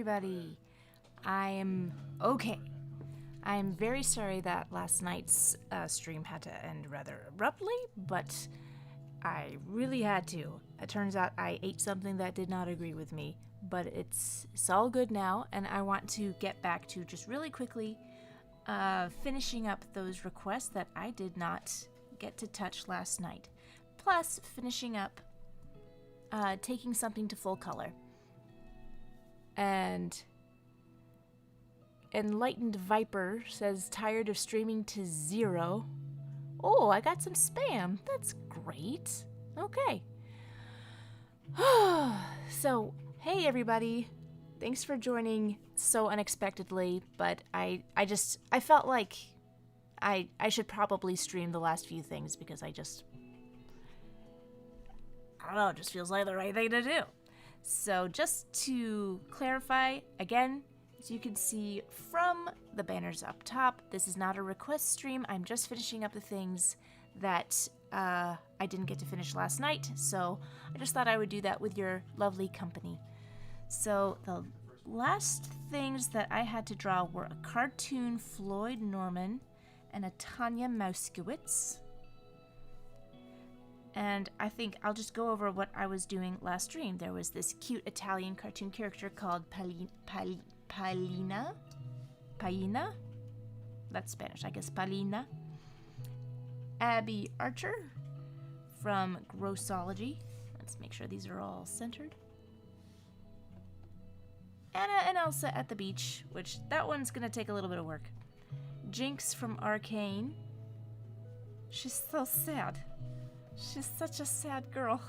everybody. I'm okay. I'm very sorry that last night's stream had to end rather abruptly, but I really had to. It turns out I ate something that did not agree with me, but it's all good now, and I want to get back to just really quickly finishing up those requests that I did not get to touch last night. Plus, finishing up taking something to full color. And Enlightened Viper says, tired of streaming to 0. Oh, I got some spam. That's great. Okay. So, hey everybody. Thanks for joining so unexpectedly, but I felt like I should probably stream the last few things because I don't know, it just feels like the right thing to do. So just to clarify, again, as you can see from the banners up top, this is not a request stream. I'm just finishing up the things that I didn't get to finish last night, so I just thought I would do that with your lovely company. So the last things that I had to draw were a cartoon Floyd Norman and a Tanya Mauskowitz. And I think I'll just go over what I was doing last stream. There was this cute Italian cartoon character called Palina? That's Spanish, I guess. Palina. Abby Archer from Grossology. Let's make sure these are all centered. Anna and Elsa at the beach, which that one's gonna take a little bit of work. Jinx from Arcane. She's so sad. She's such a sad girl.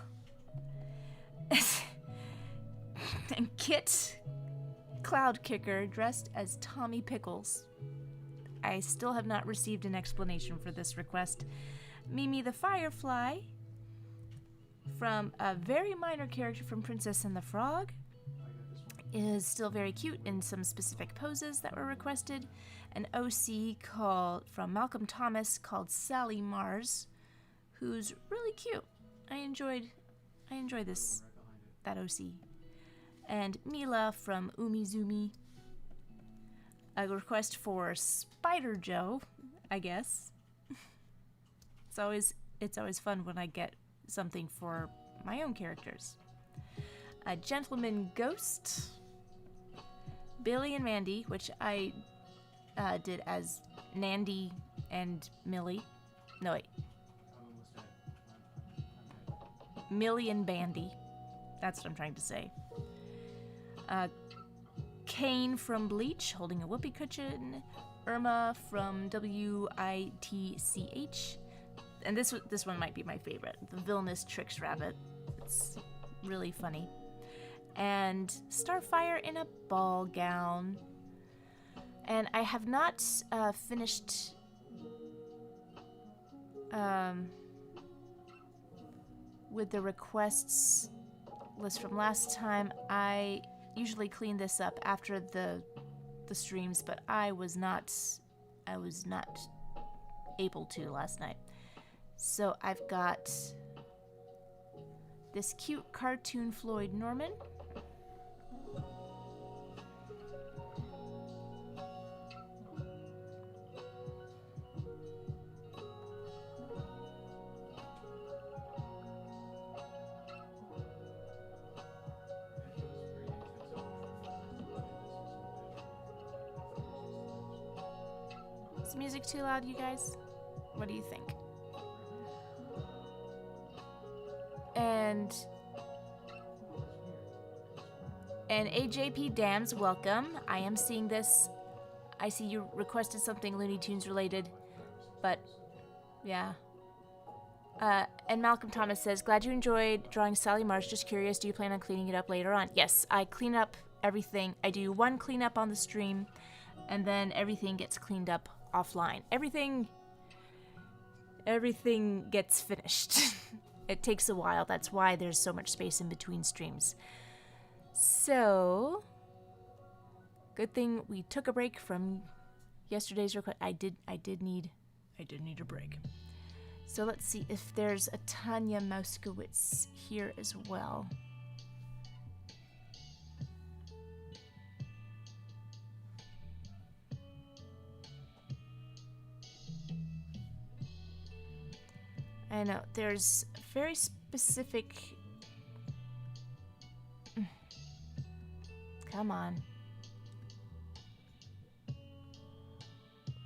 And Kit, Cloud Kicker, dressed as Tommy Pickles. I still have not received an explanation for this request. Mimi the Firefly, from a very minor character from Princess and the Frog, is still very cute in some specific poses that were requested. An OC from Malcolm Thomas called Sally Mars, who's really cute. I enjoyed that OC. And Mila from Umizumi. A request for Spider Joe, I guess. It's always fun when I get something for my own characters. A Gentleman Ghost. Billy and Mandy, which I did as Nandy and Millie. No, wait. Millie and Bandy. That's what I'm trying to say. Kane from Bleach, holding a whoopee cushion. Irma from WITCH. And this one might be my favorite. The Villainous Tricks Rabbit. It's really funny. And Starfire in a ball gown. And I have not finished with the requests list from last time. I usually clean this up after the streams, but I was not able to last night. So I've got this cute cartoon Floyd Norman. Is the music too loud, you guys? What do you think? And AJP Dams, welcome. I am seeing this. I see you requested something Looney Tunes related, but yeah. And Malcolm Thomas says, glad you enjoyed drawing Sally Marsh. Just curious, do you plan on cleaning it up later on? Yes, I clean up everything. I do one cleanup on the stream, and then everything gets cleaned up offline. Everything gets finished. It takes a while. That's why there's so much space in between streams. So, good thing we took a break from yesterday's request. I did need a break. So let's see if there's a Tanya Mauskowitz here as well. I know, there's very specific... Come on.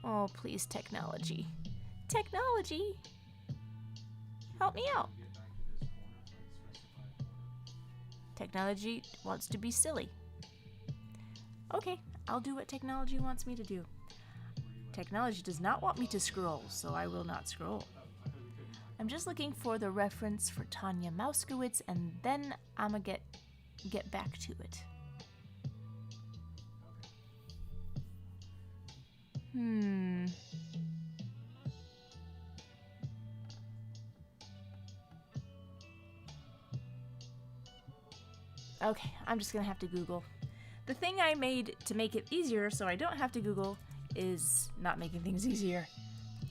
Oh, please, technology. Technology! Help me out. Technology wants to be silly. Okay, I'll do what technology wants me to do. Technology does not want me to scroll, so I will not scroll. I'm just looking for the reference for Tanya Mauskowitz, and then I'm gonna get back to it. Okay, I'm just gonna have to Google. The thing I made to make it easier so I don't have to Google is not making things easier.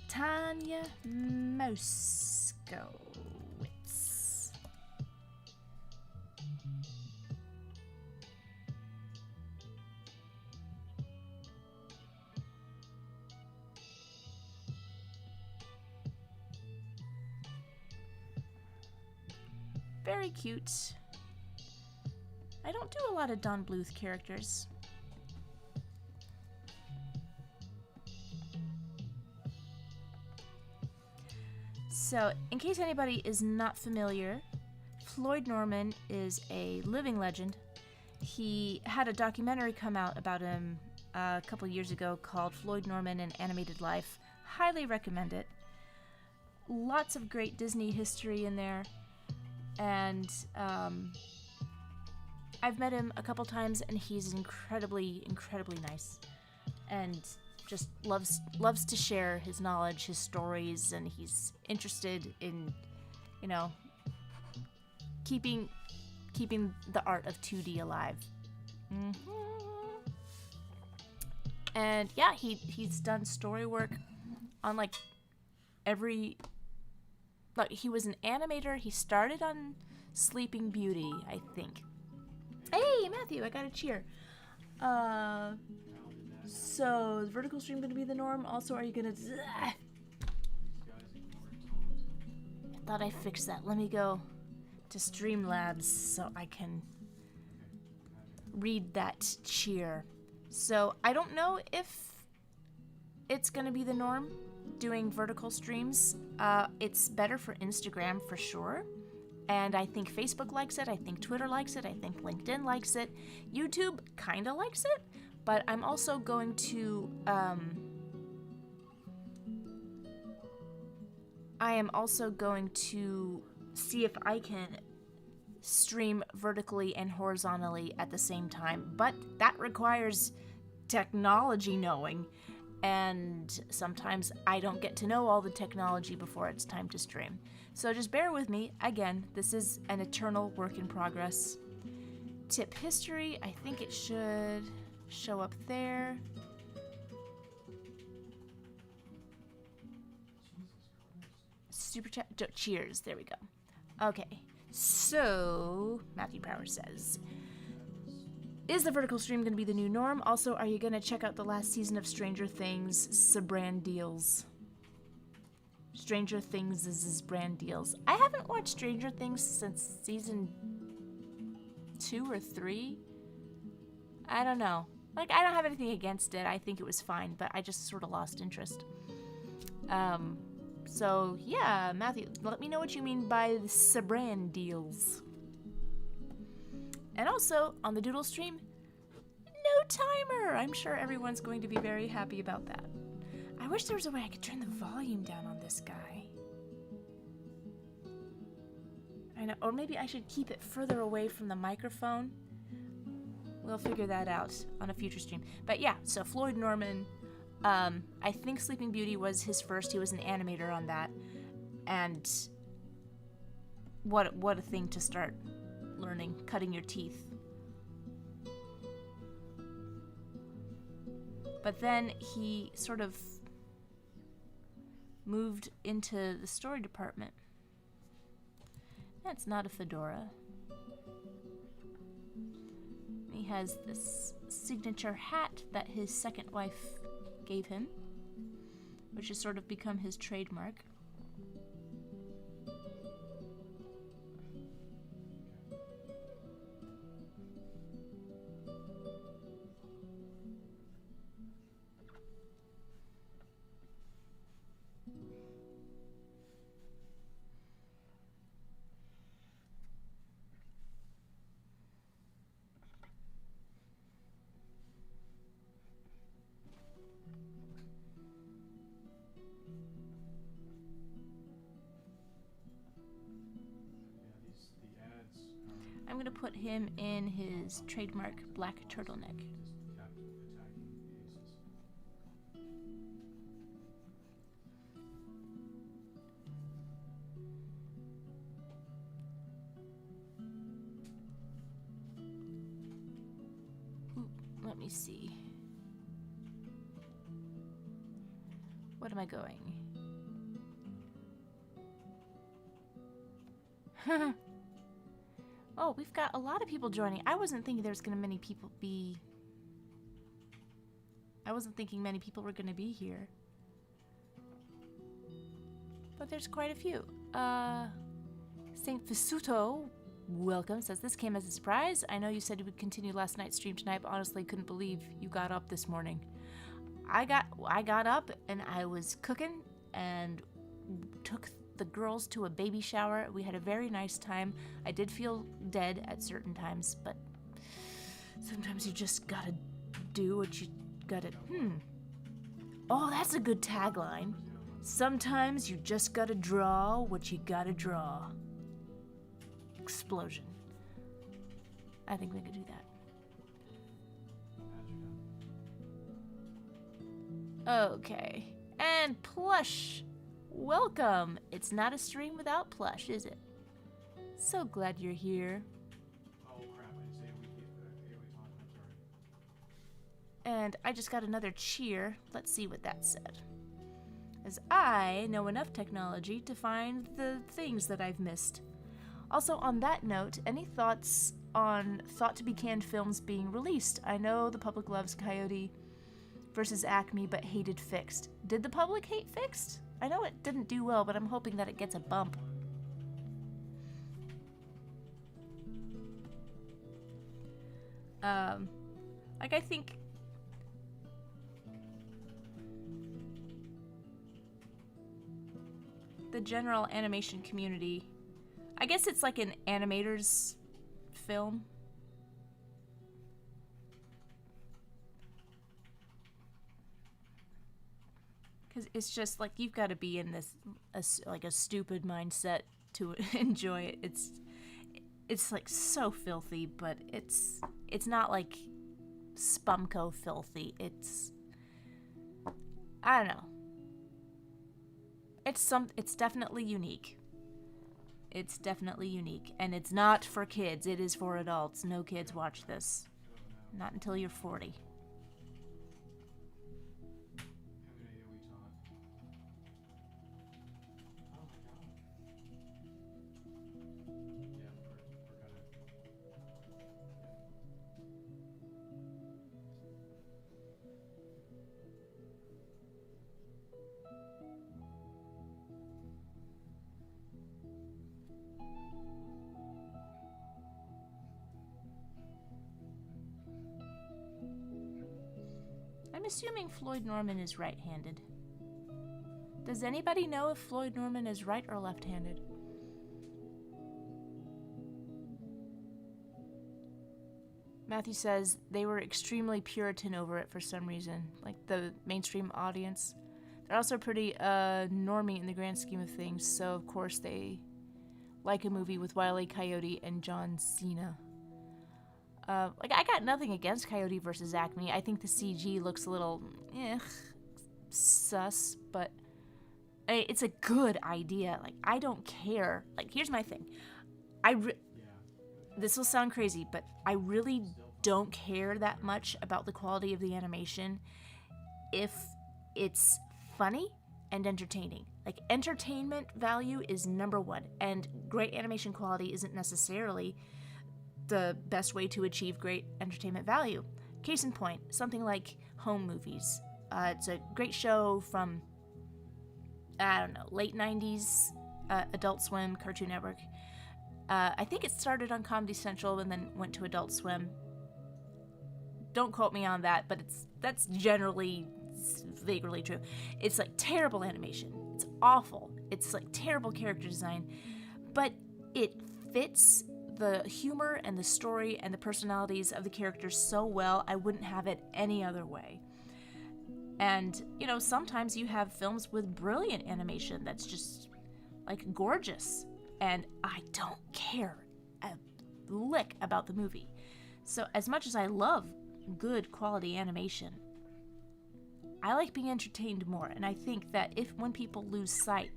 Tanya Mauskowitz. Very cute. I don't do a lot of Don Bluth characters. So, in case anybody is not familiar, Floyd Norman is a living legend. He had a documentary come out about him a couple years ago called Floyd Norman: An Animated Life. Highly recommend it. Lots of great Disney history in there. And I've met him a couple times, and he's incredibly, incredibly nice. And just loves to share his knowledge, his stories, and he's interested in, you know, keeping the art of 2D alive. And yeah, he's done story work on like every... Like, he was an animator. He started on Sleeping Beauty, I think. Hey, Matthew, I got a cheer. So, is vertical stream going to be the norm? Also, are you going to... I thought I fixed that. Let me go to Streamlabs so I can read that cheer. So, I don't know if it's going to be the norm, doing vertical streams. It's better for Instagram for sure, and I think Facebook likes it, I think Twitter likes it, I think LinkedIn likes it, YouTube kinda likes it, but I'm also going to see if I can stream vertically and horizontally at the same time, but that requires technology knowing. And sometimes I don't get to know all the technology before it's time to stream. So just bear with me. Again, this is an eternal work in progress. Tip history, I think it should show up there. Super chat, cheers, there we go. Okay, so Matthew Power says, is the vertical stream going to be the new norm? Also, are you going to check out the last season of Stranger Things' brand deals? Stranger Things' brand deals. I haven't watched Stranger Things since season 2 or 3. I don't know. Like, I don't have anything against it. I think it was fine, but I just sort of lost interest. So, yeah, Matthew, let me know what you mean by the brand deals. And also, on the Doodle stream, no timer! I'm sure everyone's going to be very happy about that. I wish there was a way I could turn the volume down on this guy. I know, or maybe I should keep it further away from the microphone. We'll figure that out on a future stream. But yeah, so Floyd Norman, I think Sleeping Beauty was his first. He was an animator on that. And what a thing to start learning, cutting your teeth. But then he sort of moved into the story department. That's not a fedora. He has this signature hat that his second wife gave him, which has sort of become his trademark. put him in his trademark black turtleneck. Ooh, let me see. What am I going? Oh, we've got a lot of people joining. I wasn't thinking there's gonna many people be... I wasn't thinking many people were gonna be here. But there's quite a few. Saint Fisuto, welcome, says this came as a surprise. I know you said you would continue last night's stream tonight, but honestly couldn't believe you got up this morning. I got up and I was cooking and took the girls to a baby shower. We had a very nice time. I did feel dead at certain times, but sometimes you just gotta do what you gotta... Oh, that's a good tagline. Sometimes you just gotta draw what you gotta draw. Explosion. I think we could do that. Okay. And Plush! Welcome! It's not a stream without Plush, is it? So glad you're here. Oh crap, I didn't say AOE talk, I'm sorry. And I just got another cheer. Let's see what that said. As I know enough technology to find the things that I've missed. Also, on that note, any thoughts on thought-to-be-canned films being released? I know the public loves Coyote versus Acme, but hated Fixed. Did the public hate Fixed? I know it didn't do well, but I'm hoping that it gets a bump. I think... the general animation community... I guess it's like an animator's film. Because it's just like you've got to be in this like a stupid mindset to enjoy it. It's like so filthy, but it's not like Spumco filthy. I don't know. It's definitely unique. It's definitely unique, and it's not for kids. It is for adults. No kids watch this. Not until you're 40. I'm assuming Floyd Norman is right-handed. Does anybody know if Floyd Norman is right or left-handed? Matthew says they were extremely Puritan over it for some reason, like the mainstream audience. They're also pretty normie in the grand scheme of things, so of course they like a movie with Wile E. Coyote and John Cena. Like, I got nothing against Coyote versus Acme. I think the CG looks a little, sus, but it's a good idea. Like, I don't care. Like, here's my thing. This will sound crazy, but I really don't care that much about the quality of the animation if it's funny and entertaining. Like, entertainment value is number one, and great animation quality isn't necessarily the best way to achieve great entertainment value. Case in point, something like Home Movies. It's a great show from, I don't know, late 90s, Adult Swim, Cartoon Network. I think it started on Comedy Central and then went to Adult Swim. Don't quote me on that, but that's generally vaguely true. It's like terrible animation. It's awful. It's like terrible character design, but it fits the humor and the story and the personalities of the characters so well, I wouldn't have it any other way. And, you know, sometimes you have films with brilliant animation that's just, like, gorgeous. And I don't care lick about the movie. So as much as I love good quality animation, I like being entertained more, and I think that when people lose sight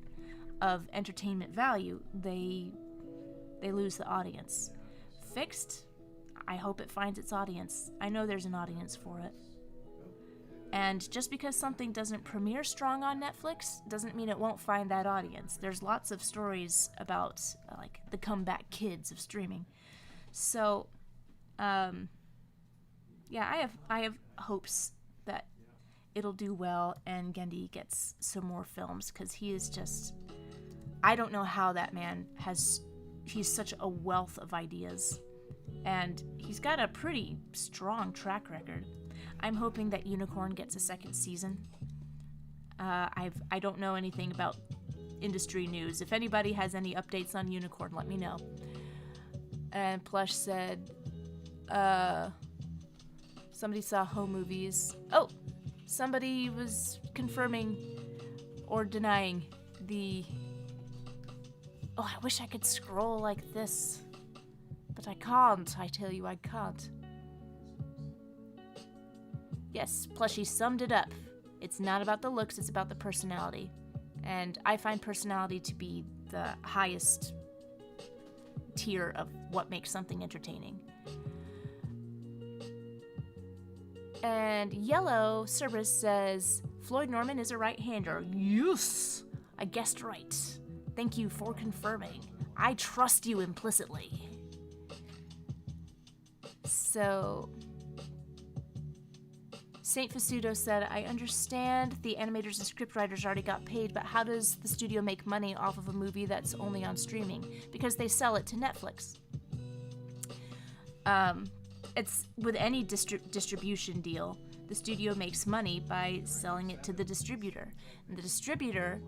of entertainment value, they lose the audience. Fixed, I hope it finds its audience. I know there's an audience for it. And just because something doesn't premiere strong on Netflix doesn't mean it won't find that audience. There's lots of stories about like the comeback kids of streaming. So, yeah, I have hopes that it'll do well and Gendy gets some more films, because he is just, I don't know how that man he's such a wealth of ideas, and he's got a pretty strong track record. I'm hoping that Unicorn gets a second season. I don't know anything about industry news. If anybody has any updates on Unicorn, let me know. And Plush said, somebody saw home movies. Oh, somebody was confirming or denying the... Oh, I wish I could scroll like this. But I can't, I tell you, I can't. Yes, Plushy summed it up. It's not about the looks, it's about the personality. And I find personality to be the highest tier of what makes something entertaining. And Yellow Cerberus says, Floyd Norman is a right-hander. Yes! I guessed right. Thank you for confirming. I trust you implicitly. So... Saint Fasudo said, I understand the animators and scriptwriters already got paid, but how does the studio make money off of a movie that's only on streaming? Because they sell it to Netflix. It's with any distribution deal, the studio makes money by selling it to the distributor. And the distributor,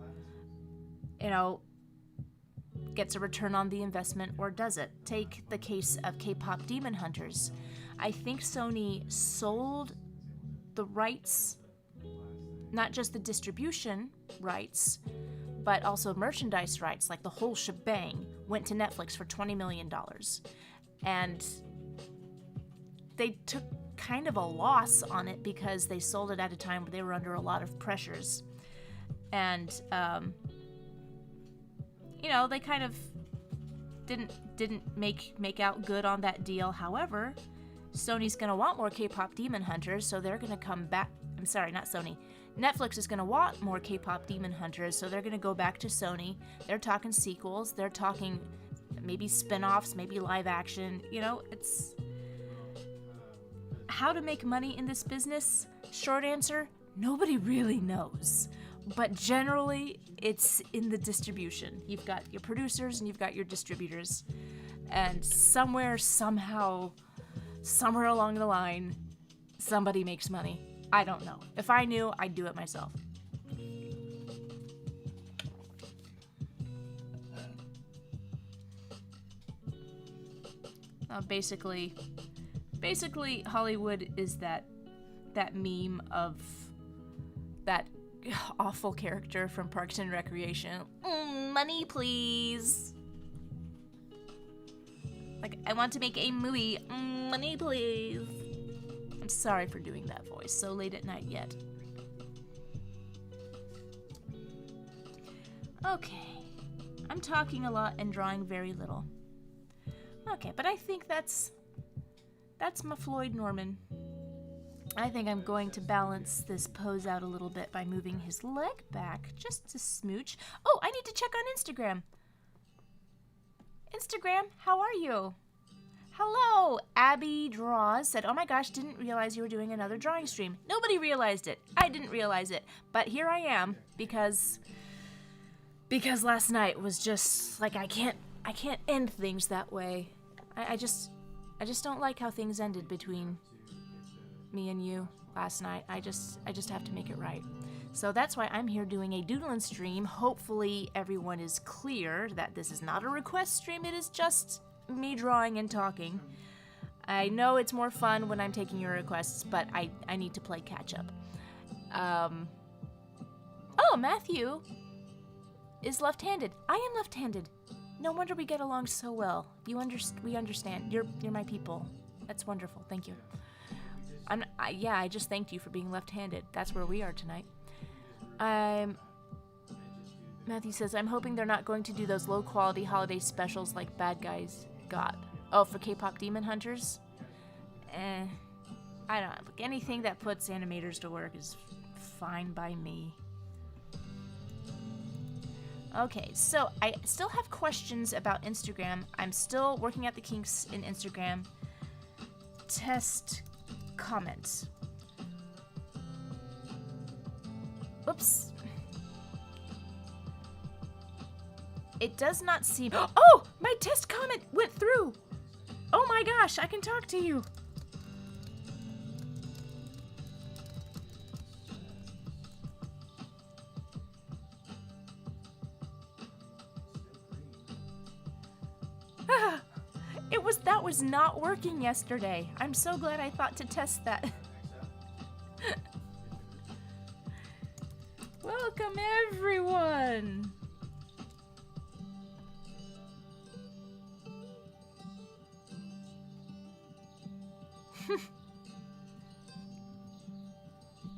gets a return on the investment or doesn't. Take the case of K-pop Demon Hunters. I think Sony sold the rights, not just the distribution rights, but also merchandise rights, like the whole shebang, went to Netflix for $20 million. And they took kind of a loss on it because they sold it at a time where they were under a lot of pressures. And, they kind of didn't make out good on that deal. However, Sony's gonna want more K-pop Demon Hunters, so they're gonna come back. I'm sorry, not Sony. Netflix is gonna want more K-pop Demon Hunters, so they're gonna go back to Sony. They're talking sequels. They're talking maybe spin-offs, maybe live action. It's how to make money in this business. Short answer: nobody really knows. But generally, it's in the distribution. You've got your producers and you've got your distributors, and somewhere, somehow, somewhere along the line, somebody makes money. I don't know. If I knew, I'd do it myself. Basically, Hollywood is that meme of that awful character from Parks and Recreation. Money, please. Like, I want to make a movie. Money, please. I'm sorry for doing that voice so late at night yet. Okay. I'm talking a lot and drawing very little. Okay, but I think that's my Floyd Norman. I think I'm going to balance this pose out a little bit by moving his leg back just a smooch. Oh, I need to check on Instagram. Instagram, how are you? Hello, Abby Draws said, oh my gosh, didn't realize you were doing another drawing stream. Nobody realized it. I didn't realize it. But here I am because last night was just like, I can't end things that way. I just don't like how things ended between me and you last night. I just have to make it right. So that's why I'm here doing a Doodlin stream. Hopefully everyone is clear that this is not a request stream. It is just me drawing and talking. I know it's more fun when I'm taking your requests, but I need to play catch up. Oh, Matthew is left-handed. I am left-handed. No wonder we get along so well. We understand. You're my people. That's wonderful. Thank you. I just thanked you for being left-handed. That's where we are tonight. Matthew says, I'm hoping they're not going to do those low-quality holiday specials like Bad Guys got. Oh, for K-pop Demon Hunters? I don't know. Anything that puts animators to work is fine by me. Okay, so I still have questions about Instagram. I'm still working out the kinks in Instagram. Test comments. Oops. It does not seem... Oh! My test comment went through! Oh my gosh, I can talk to you! That was not working yesterday. I'm so glad I thought to test that. Welcome, everyone!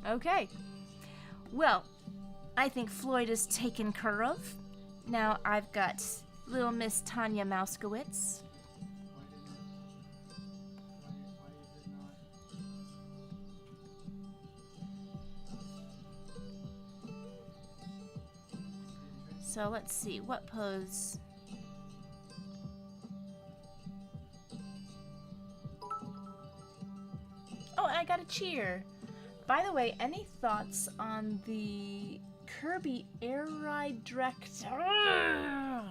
Okay. Well, I think Floyd is taken care of. Now I've got little Miss Tanya Mouskowitz. So let's see, what pose? Oh, and I got a cheer. By the way, any thoughts on the Kirby Air Ride Direct? There we go.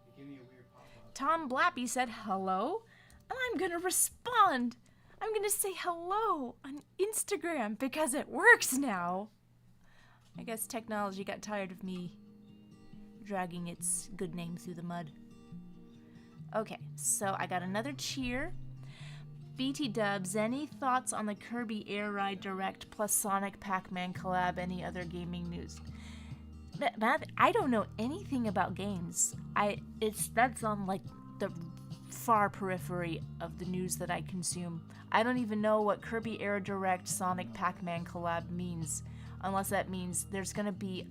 You gave me a weird pop-up. Tom Blappy said hello, and I'm gonna respond. I'm gonna say hello on Instagram because it works now. I guess technology got tired of me dragging its good name through the mud. Okay, so I got another cheer. BT Dubs, any thoughts on the Kirby Air Ride Direct plus Sonic Pac-Man collab? Any other gaming news? I don't know anything about games. That's on like the far periphery of the news that I consume. I don't even know what Kirby Air Direct Sonic Pac-Man collab means, unless that means there's gonna be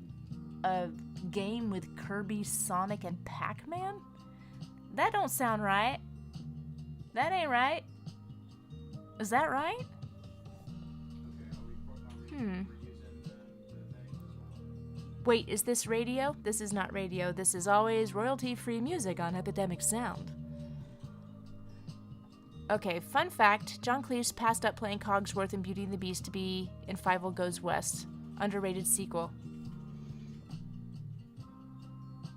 a game with Kirby, Sonic, and Pac-Man? That don't sound right. That ain't right. Is that right? Okay, are we using the thing as well? Wait, is this radio? This is not radio. This is always royalty-free music on Epidemic Sound. Okay, fun fact, John Cleese passed up playing Cogsworth in Beauty and the Beast to be in Fievel Goes West. Underrated sequel.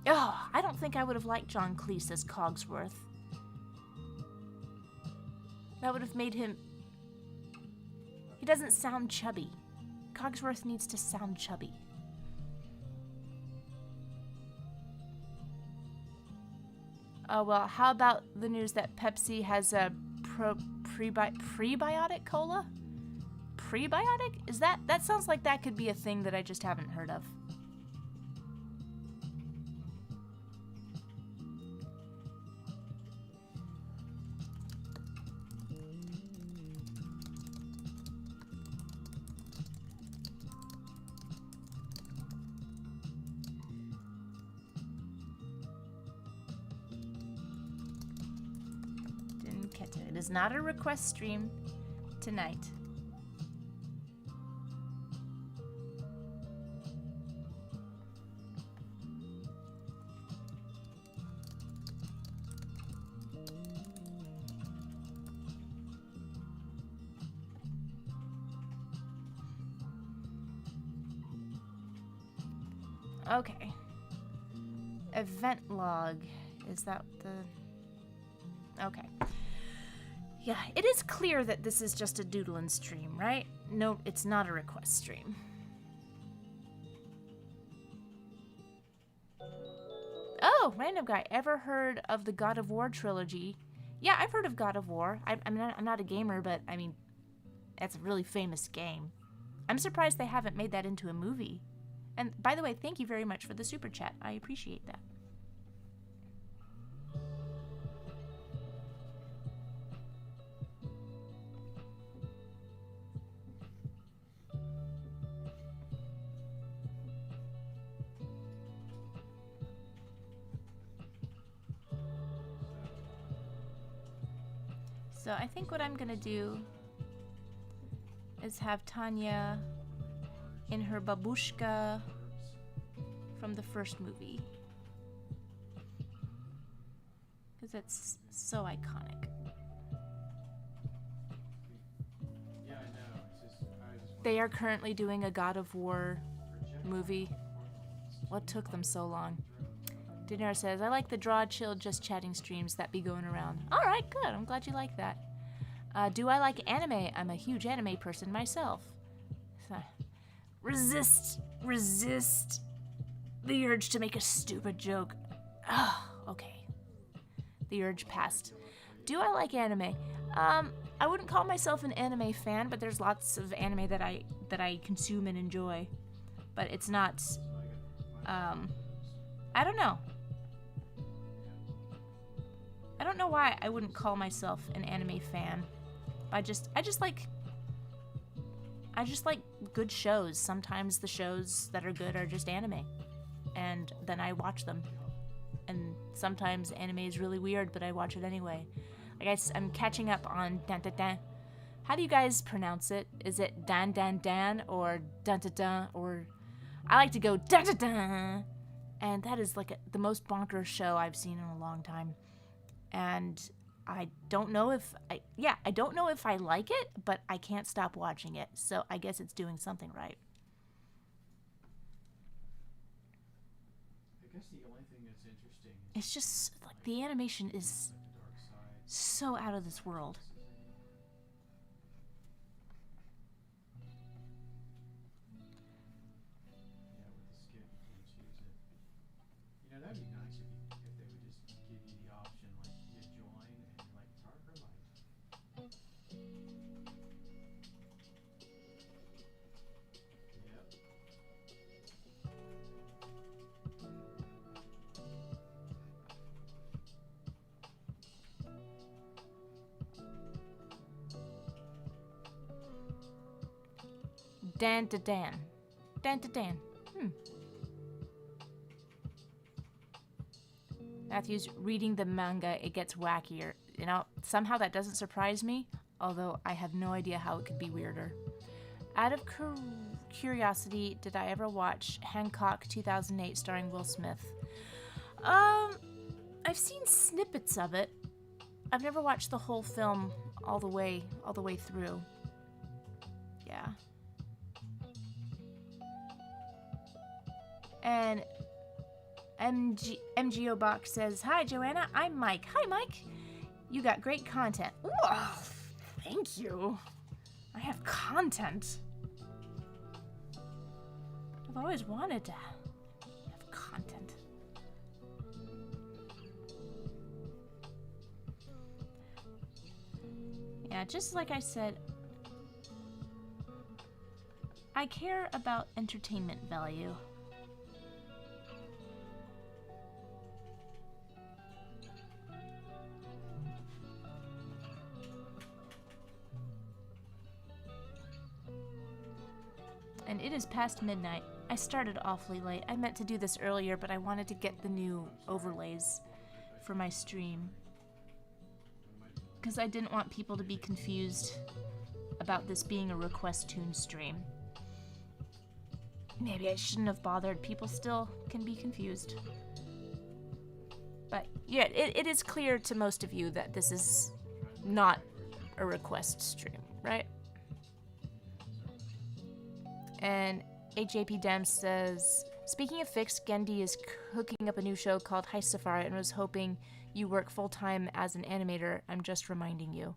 Oh, I don't think I would have liked John Cleese as Cogsworth. That would have made him... He doesn't sound chubby. Cogsworth needs to sound chubby. Oh, well, how about the news that Pepsi has a prebiotic cola? Prebiotic? Is that sounds like that could be a thing that I just haven't heard of. It is not a request stream tonight. Okay. Event log. Is that the... Okay. Yeah, it is clear that this is just a Doodlin stream, right? No, it's not a request stream. Oh, random guy. Ever heard of the God of War trilogy? Yeah, I've heard of God of War. I mean, I'm not a gamer, but I mean, that's a really famous game. I'm surprised they haven't made that into a movie. And by the way, thank you very much for the super chat. I appreciate that. So I think what I'm gonna do is have Tanya in her babushka from the first movie. Because it's so iconic. Yeah, I know. It's just, I just They are currently doing a God of War movie. What took them so long? Daenerys says, I like the draw, chill, just chatting streams that be going around. Alright, good. I'm glad you like that. Do I like anime? I'm a huge anime person myself. Resist the urge to make a stupid joke. Okay. The urge passed. Do I like anime? I wouldn't call myself an anime fan, but there's lots of anime that I consume and enjoy. But it's not, I don't know. I don't know why I wouldn't call myself an anime fan. I just like good shows. Sometimes the shows that are good are just anime, and then I watch them. And sometimes anime is really weird, but I watch it anyway. I guess I'm catching up on Dan Dan Dan. How do you guys pronounce it? Is it Dan Dan Dan or Dun Dun Dun? Or I like to go Dun Dun Dun. And that is like the most bonkers show I've seen in a long time. And I don't know if I don't know if I like it, but I can't stop watching it. So I guess it's doing something right. I guess the only thing that's interesting is It's just like the animation is the dark side. so out of this world. Yeah, with the skip, you can choose it. You know, that'd be nice if they would just give you the option, like you join and you're like dark or light. Yep. Dan to Dan. Dan to Dan. Matthew's reading the manga, it gets wackier. You know, somehow that doesn't surprise me, although I have no idea how it could be weirder. Out of curiosity, did I ever watch Hancock 2008 starring Will Smith? I've seen snippets of it. I've never watched the whole film all the way through. Yeah. And MGO Box says, Hi, Joanna. I'm Mike. Hi, Mike. You got great content. Ooh, thank you. I have content. I've always wanted to have content. Yeah, just like I said, I care about entertainment value. And it is past midnight. I started awfully late. I meant to do this earlier, but I wanted to get the new overlays for my stream. Because I didn't want people to be confused about this being a request tune stream. Maybe I shouldn't have bothered. People still can be confused. But yeah, it is clear to most of you that this is not a request stream, right? And HAP Dem says, speaking of fixed, Gendy is hooking up a new show called Heist Safari and was hoping you work full-time as an animator. I'm just reminding you.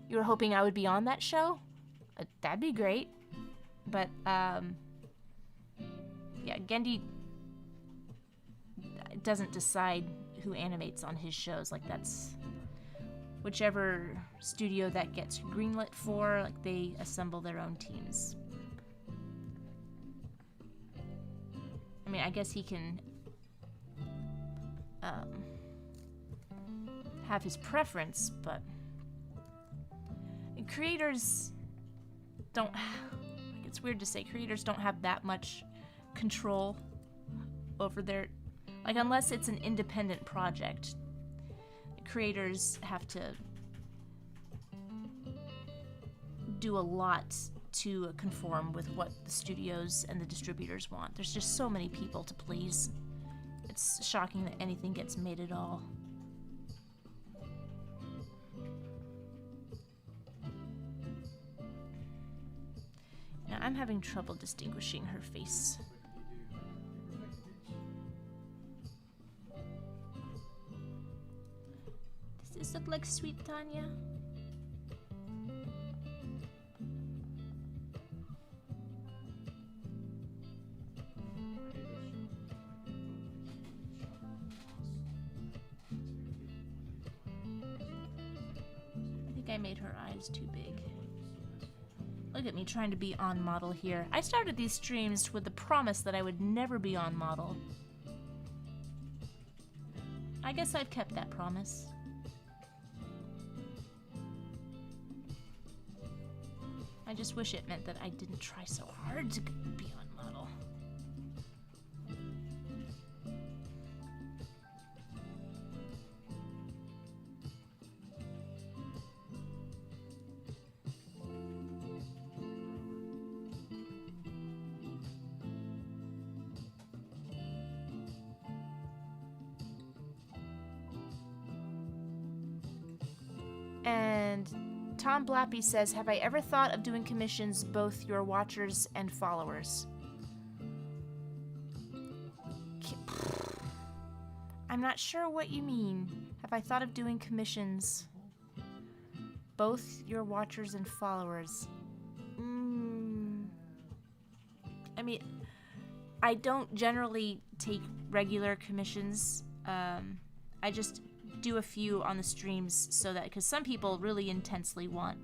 You were hoping I would be on that show? That'd be great. But, yeah, Gendy doesn't decide who animates on his shows. Like, that's whichever studio that gets greenlit for, like, they assemble their own teams. mean, I guess he can have his preference, but creators don't. Like, it's weird to say creators don't have that much control over their, like, unless it's an independent project. Creators have to do a lot to conform with what the studios and the distributors want. There's just so many people to please. It's shocking that anything gets made at all. Now, I'm having trouble distinguishing her face. Does this look like Sweet Tanya? I made her eyes too big. Look at me trying to be on model here. I started these streams with the promise that I would never be on model. I guess I've kept that promise. I just wish it meant that I didn't try so hard to be on model. And Tom Blappy says, have I ever thought of doing commissions both your watchers and followers? I'm not sure what you mean. Have I thought of doing commissions both your watchers and followers? I mean, I don't generally take regular commissions. I just do a few on the streams so that, because some people really intensely want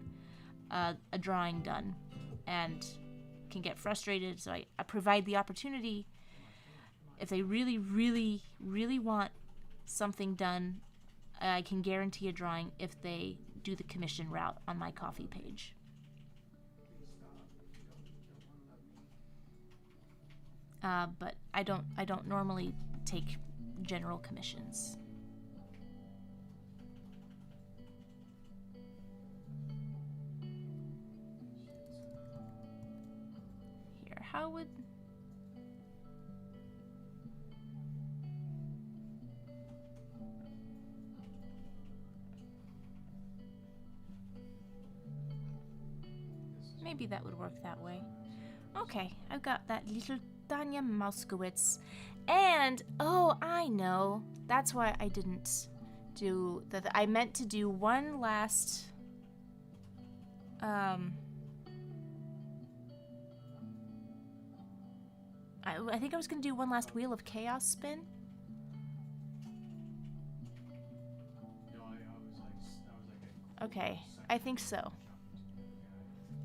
a drawing done and can get frustrated, so I provide the opportunity. If they really, really, really want something done, I can guarantee a drawing if they do the commission route on my Ko-fi page. But I don't normally take general commissions. How would... Maybe that would work that way. Okay, I've got that little Tanya Mauskowitz. And, oh, I know. That's why I didn't do... I meant to do one last... I think I was going to do one last Wheel of Chaos spin. No, I was like Okay, I think so.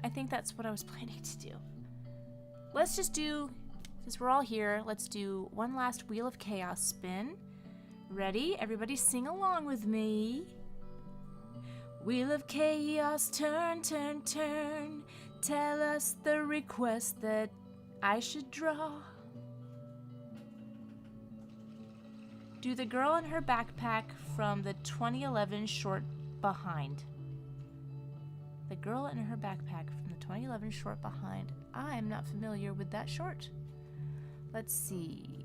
I think that's what I was planning to do. Let's just do, since we're all here, let's do one last Wheel of Chaos spin. Ready? Everybody sing along with me. Wheel of Chaos, turn, turn, turn. Tell us the request that I should draw. Do the girl in her backpack from the 2011 short Behind. The girl in her backpack from the 2011 short Behind. I'm not familiar with that short. Let's see.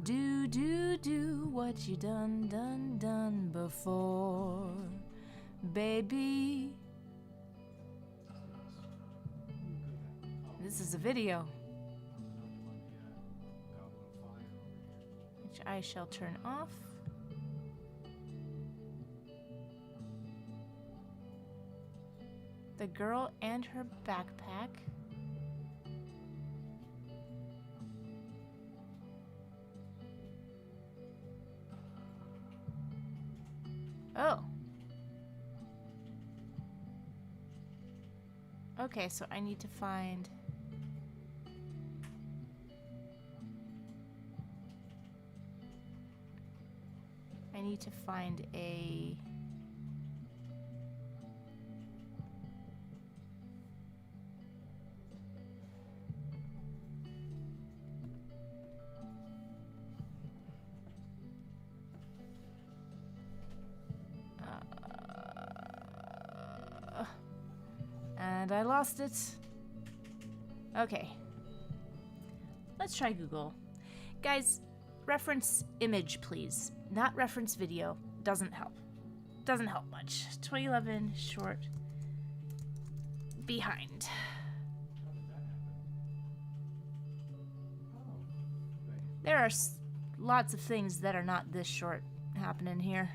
Do, do, do what you done, done, done before, baby. This is a video, which I shall turn off. The girl and her backpack. Oh. Okay, so I need to find... need to find a... And I lost it. Okay. Let's try Google. Guys, reference image, please. Not reference video. Doesn't help. Doesn't help much. 2011 short behind. How did that happen? Oh. Right. There are lots of things that are not this short happening here.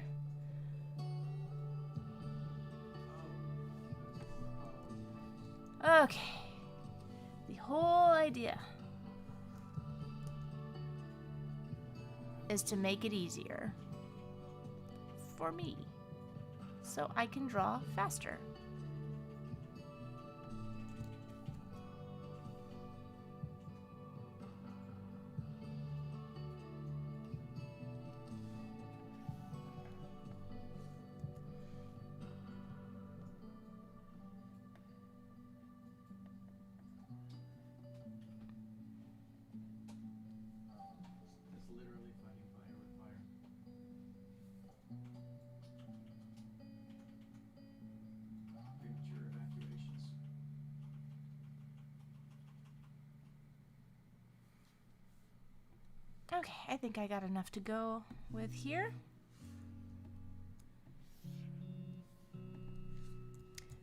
Okay. The whole idea is to make it easier for me so I can draw faster. It's literally fighting fire with fire. Premature evacuations. Okay, I think I got enough to go with here.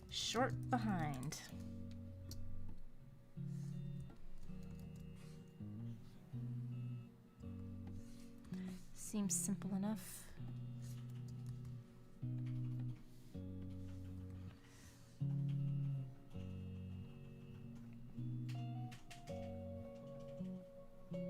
Short behind. Seems simple enough. My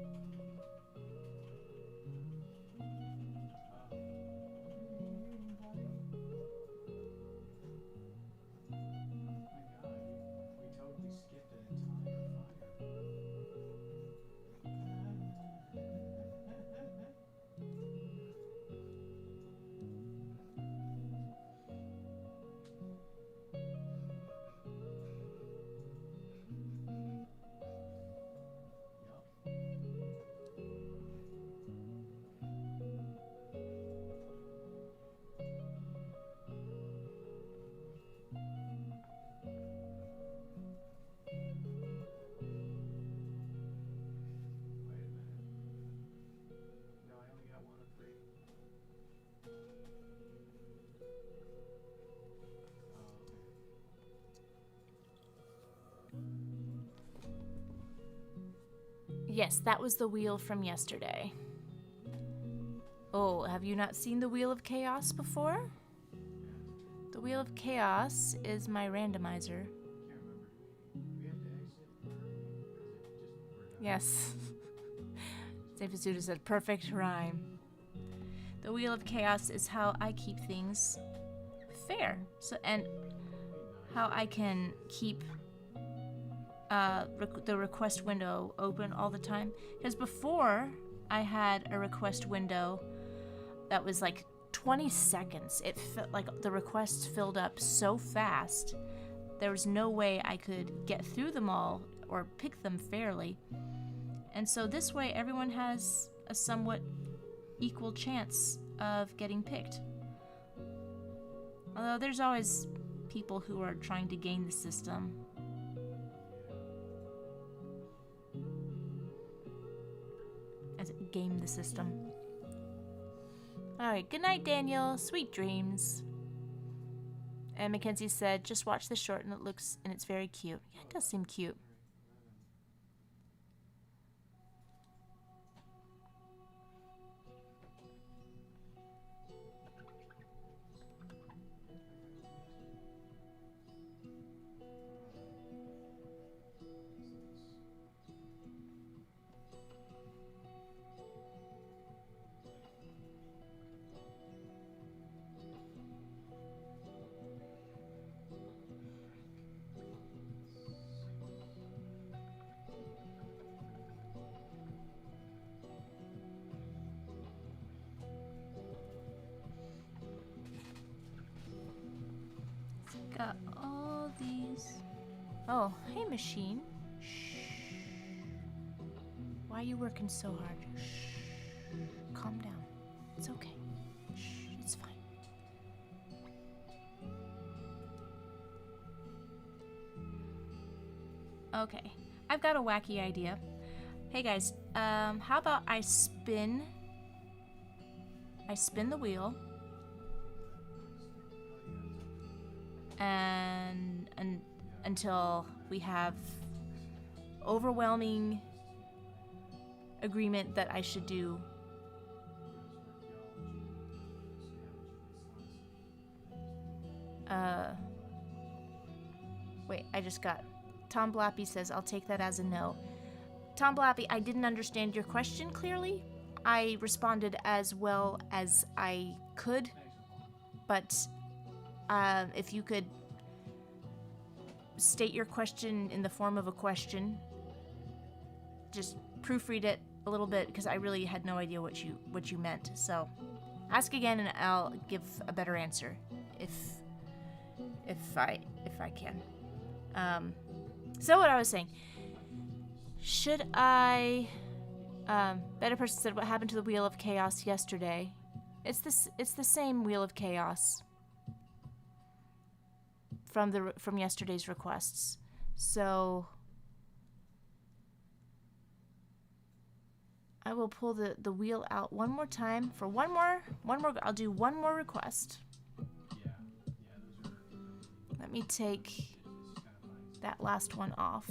God, we totally skipped an entire fire. Yup. Wait a minute. No, I only got one of three. Oh, okay. Yes, that was the wheel from yesterday. Oh, have you not seen the Wheel of Chaos before? The Wheel of Chaos is my randomizer. Can't remember. Do we have to exit or is it just we're done? Yes. Safasuda said perfect rhyme. The Wheel of Chaos is how I keep things fair. So and how I can keep the request window open all the time. Because before I had a request window that was like 20 seconds. It felt like the requests filled up so fast. There was no way I could get through them all or pick them fairly. And so this way everyone has a somewhat equal chance of getting picked. Although there's always people who are trying to game the system. Game the system. Alright, good night, Daniel. Sweet dreams. And Mackenzie said, just watch the short and it's very cute. Yeah, it does seem cute. got all these. Oh, hey, machine. Shh. Why are you working so hard? Shh. Calm down. It's okay. Shh. It's fine. Okay. I've got a wacky idea. Hey guys, how about I spin the wheel and until we have overwhelming agreement that I should do wait, I just got Tom Blappy says I'll take that as a no. Tom Blappy, I didn't understand your question clearly. I responded as well as I could, but if you could state your question in the form of a question, just proofread it a little bit because I really had no idea what you meant. So ask again and I'll give a better answer if I can. So what I was saying, should I better person said what happened to the Wheel of Chaos yesterday. It's the same Wheel of Chaos from yesterday's requests. So I will pull the wheel out one more time for one more I'll do one more request. Let me take that last one off.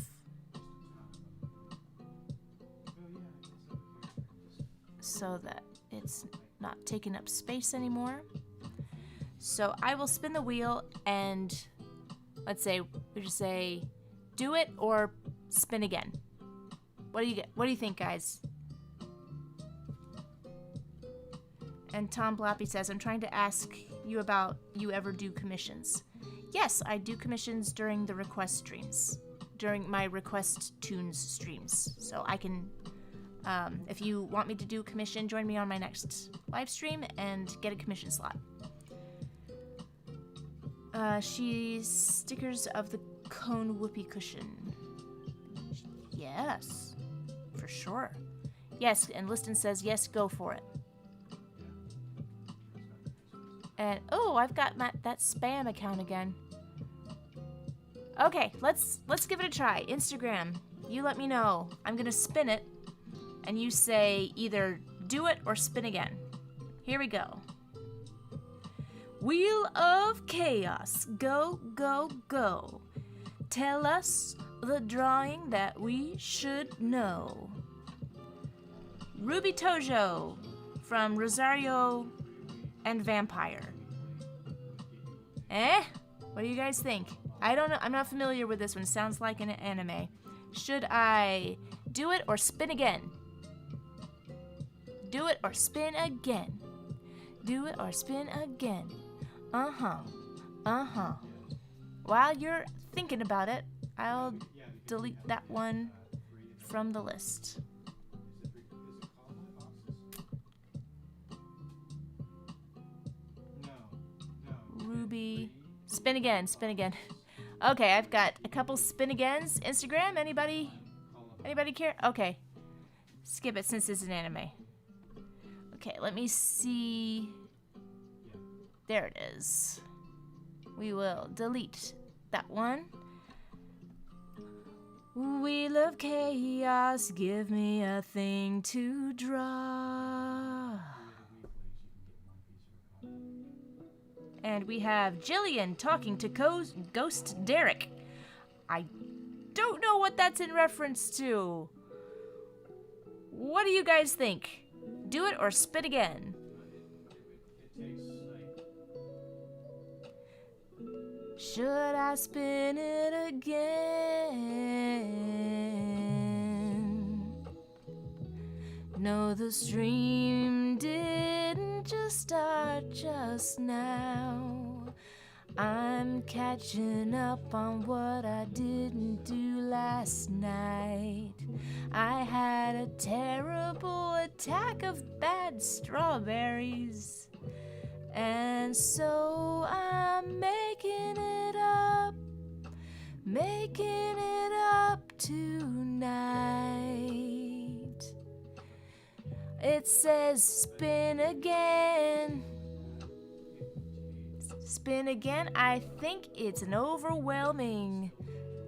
So that it's not taking up space anymore. So I will spin the wheel and let's say we just say do it or spin again. What do you think, guys? And Tom Blappy says, I'm trying to ask you about you ever do commissions. Yes, I do commissions during the request streams, during my request tunes streams. So I can, if you want me to do a commission, join me on my next live stream and get a commission slot. She's stickers of the cone whoopee cushion. Yes, for sure. Yes, and Liston says, yes, go for it. And, oh, I've got that spam account again. Okay, let's give it a try. Instagram, you let me know. I'm gonna spin it, and you say either do it or spin again. Here we go. Wheel of Chaos, go, go, go. Tell us the drawing that we should know. Ruby Tojo from Rosario and Vampire. What do you guys think? I don't know. I'm not familiar with this one. Sounds like an anime. Should I do it or spin again? Do it or spin again. Do it or spin again. While you're thinking about it, I'll delete that one from the list. Ruby. Spin again, spin again. Okay, I've got a couple spin agains. Instagram, anybody care? Okay. Skip it since it's an anime. Okay, let me see. There it is. We will delete that one. Wheel of Chaos, give me a thing to draw. And we have Jillian talking to Ghost Derek. I don't know what that's in reference to. What do you guys think? Do it or spin again? Should I spin it again? No, the stream didn't just start just now. I'm catching up on what I didn't do last night. I had a terrible attack of bad strawberries, and so I'm making it up. Making it up tonight. It says spin again. Spin again? I think it's an overwhelming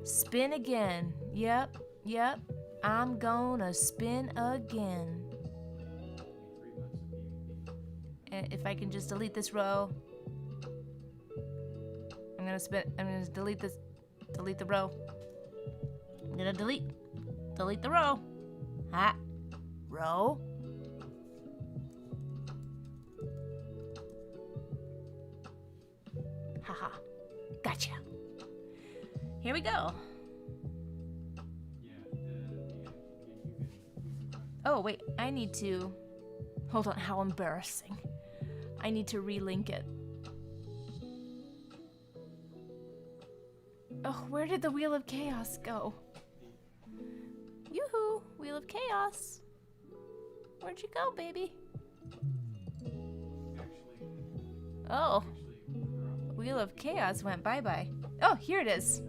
spin again. Yep. I'm gonna spin again. If I can just delete this row. I'm gonna delete this. Delete the row. I'm gonna delete the row. Row. Haha. Gotcha. Here we go. Oh, wait. I need to... Hold on. How embarrassing. I need to relink it. Oh, where did the Wheel of Chaos go? Yoo-hoo! Wheel of Chaos. Where'd you go, baby? Oh. Wheel of Chaos went bye-bye. Oh, here it is.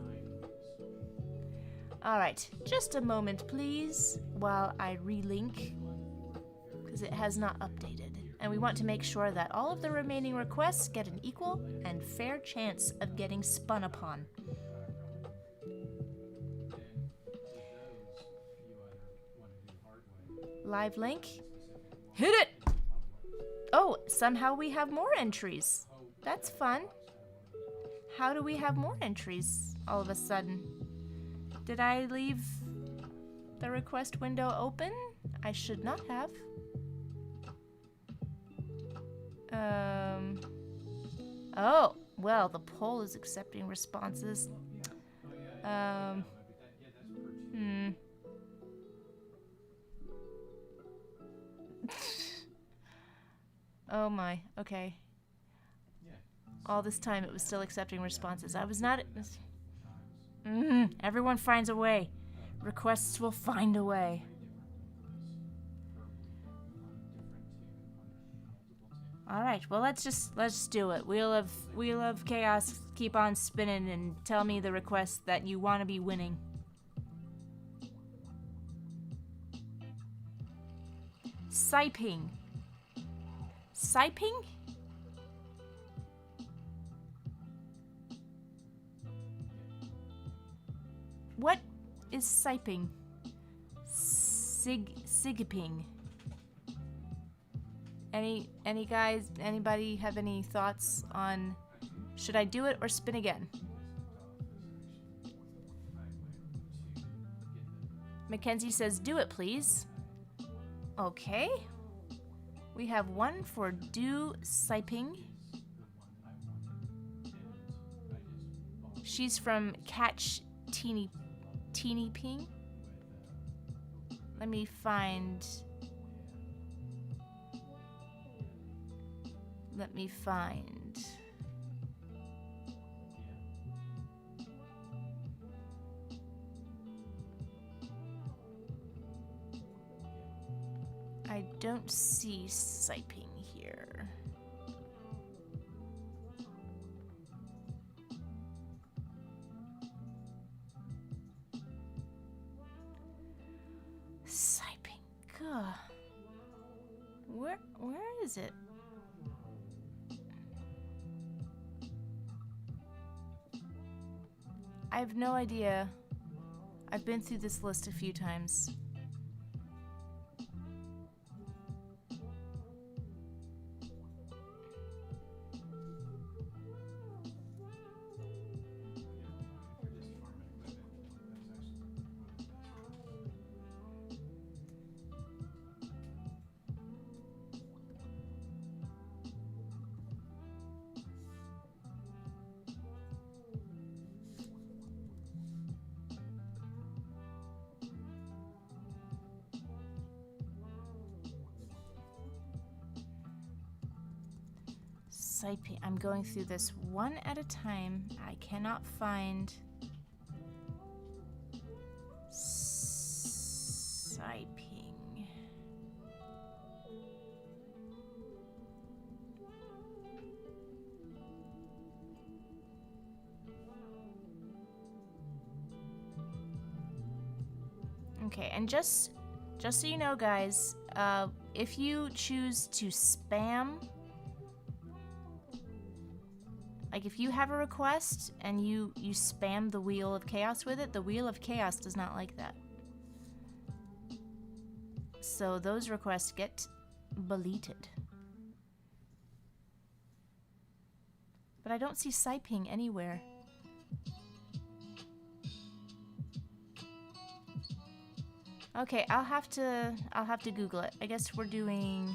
Alright, just a moment, please, while I relink, because it has not updated. And we want to make sure that all of the remaining requests get an equal and fair chance of getting spun upon. Live link. Hit it! Oh, somehow we have more entries. That's fun. How do we have more entries all of a sudden? Did I leave the request window open? I should not have. Oh, well, the poll is accepting responses. Oh my, okay. All this time it was still accepting responses. I was not... everyone finds a way. Requests will find a way. Alright, well let's do it. Wheel of Chaos, keep on spinning and tell me the request that you want to be winning. Siping. Siping? What is siping? Sigiping. Anybody have any thoughts on should I do it or spin again? Mackenzie says do it, please. Okay. We have one for do siping. She's from Catch Teeny Ping. Let me find. I don't see siping here. Siping. Gah. Where is it? I have no idea. I've been through this list a few times. Siping. I'm going through this one at a time. I cannot find siping. Okay, and just so you know, guys, if you choose to spam, like if you have a request and you spam the Wheel of Chaos with it, the Wheel of Chaos does not like that. So those requests get deleted. But I don't see Saiping anywhere. Okay, I'll have to Google it. I guess we're doing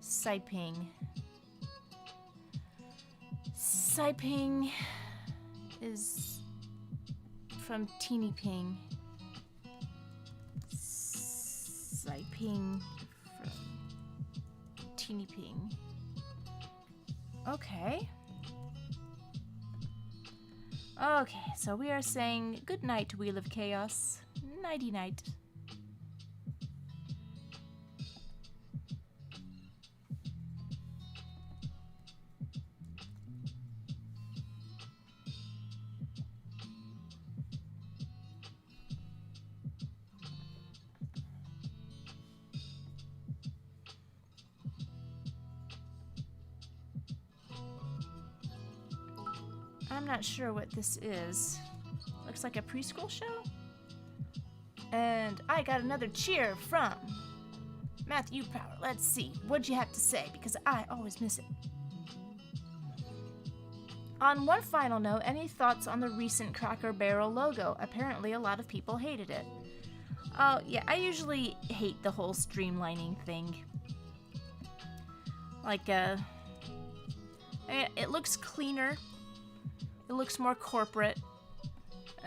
Saiping. Saiping is from Teeny Ping. Saiping from Teeny Ping. Okay. Okay, so we are saying good night, Wheel of Chaos. Nighty night. I'm not sure what this is. Looks like a preschool show? And I got another cheer from Matthew Power. Let's see. What'd you have to say? Because I always miss it. On one final note, any thoughts on the recent Cracker Barrel logo? Apparently a lot of people hated it. Oh, yeah, I usually hate the whole streamlining thing. Like, it looks cleaner. It looks more corporate.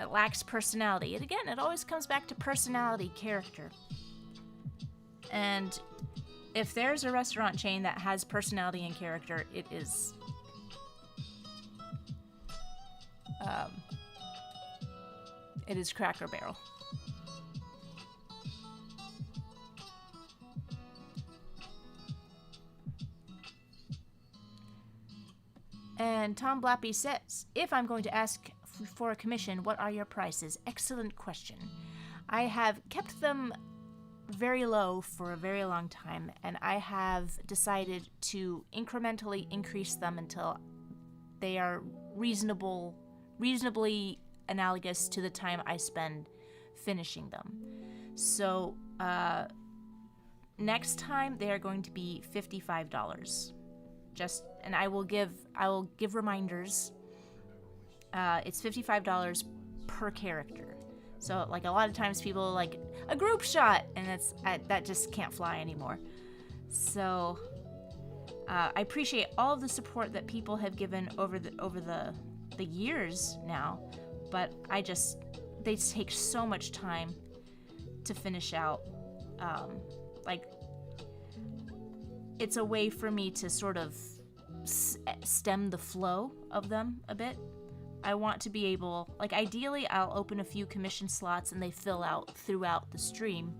It lacks personality. And again, it always comes back to personality, character. And if there's a restaurant chain that has personality and character, it is... it is Cracker Barrel. And Tom Blappy says, if I'm going to ask for a commission, what are your prices? Excellent question. I have kept them very low for a very long time, and I have decided to incrementally increase them until they are reasonably analogous to the time I spend finishing them. So, next time they are going to be $55. And I will give reminders. It's $55 per character. So like a lot of times people are like a group shot, and that just can't fly anymore. So I appreciate all of the support that people have given over the years now, but they take so much time to finish out. It's a way for me to sort of stem the flow of them a bit. I want to be able, ideally I'll open a few commission slots and they fill out throughout the stream.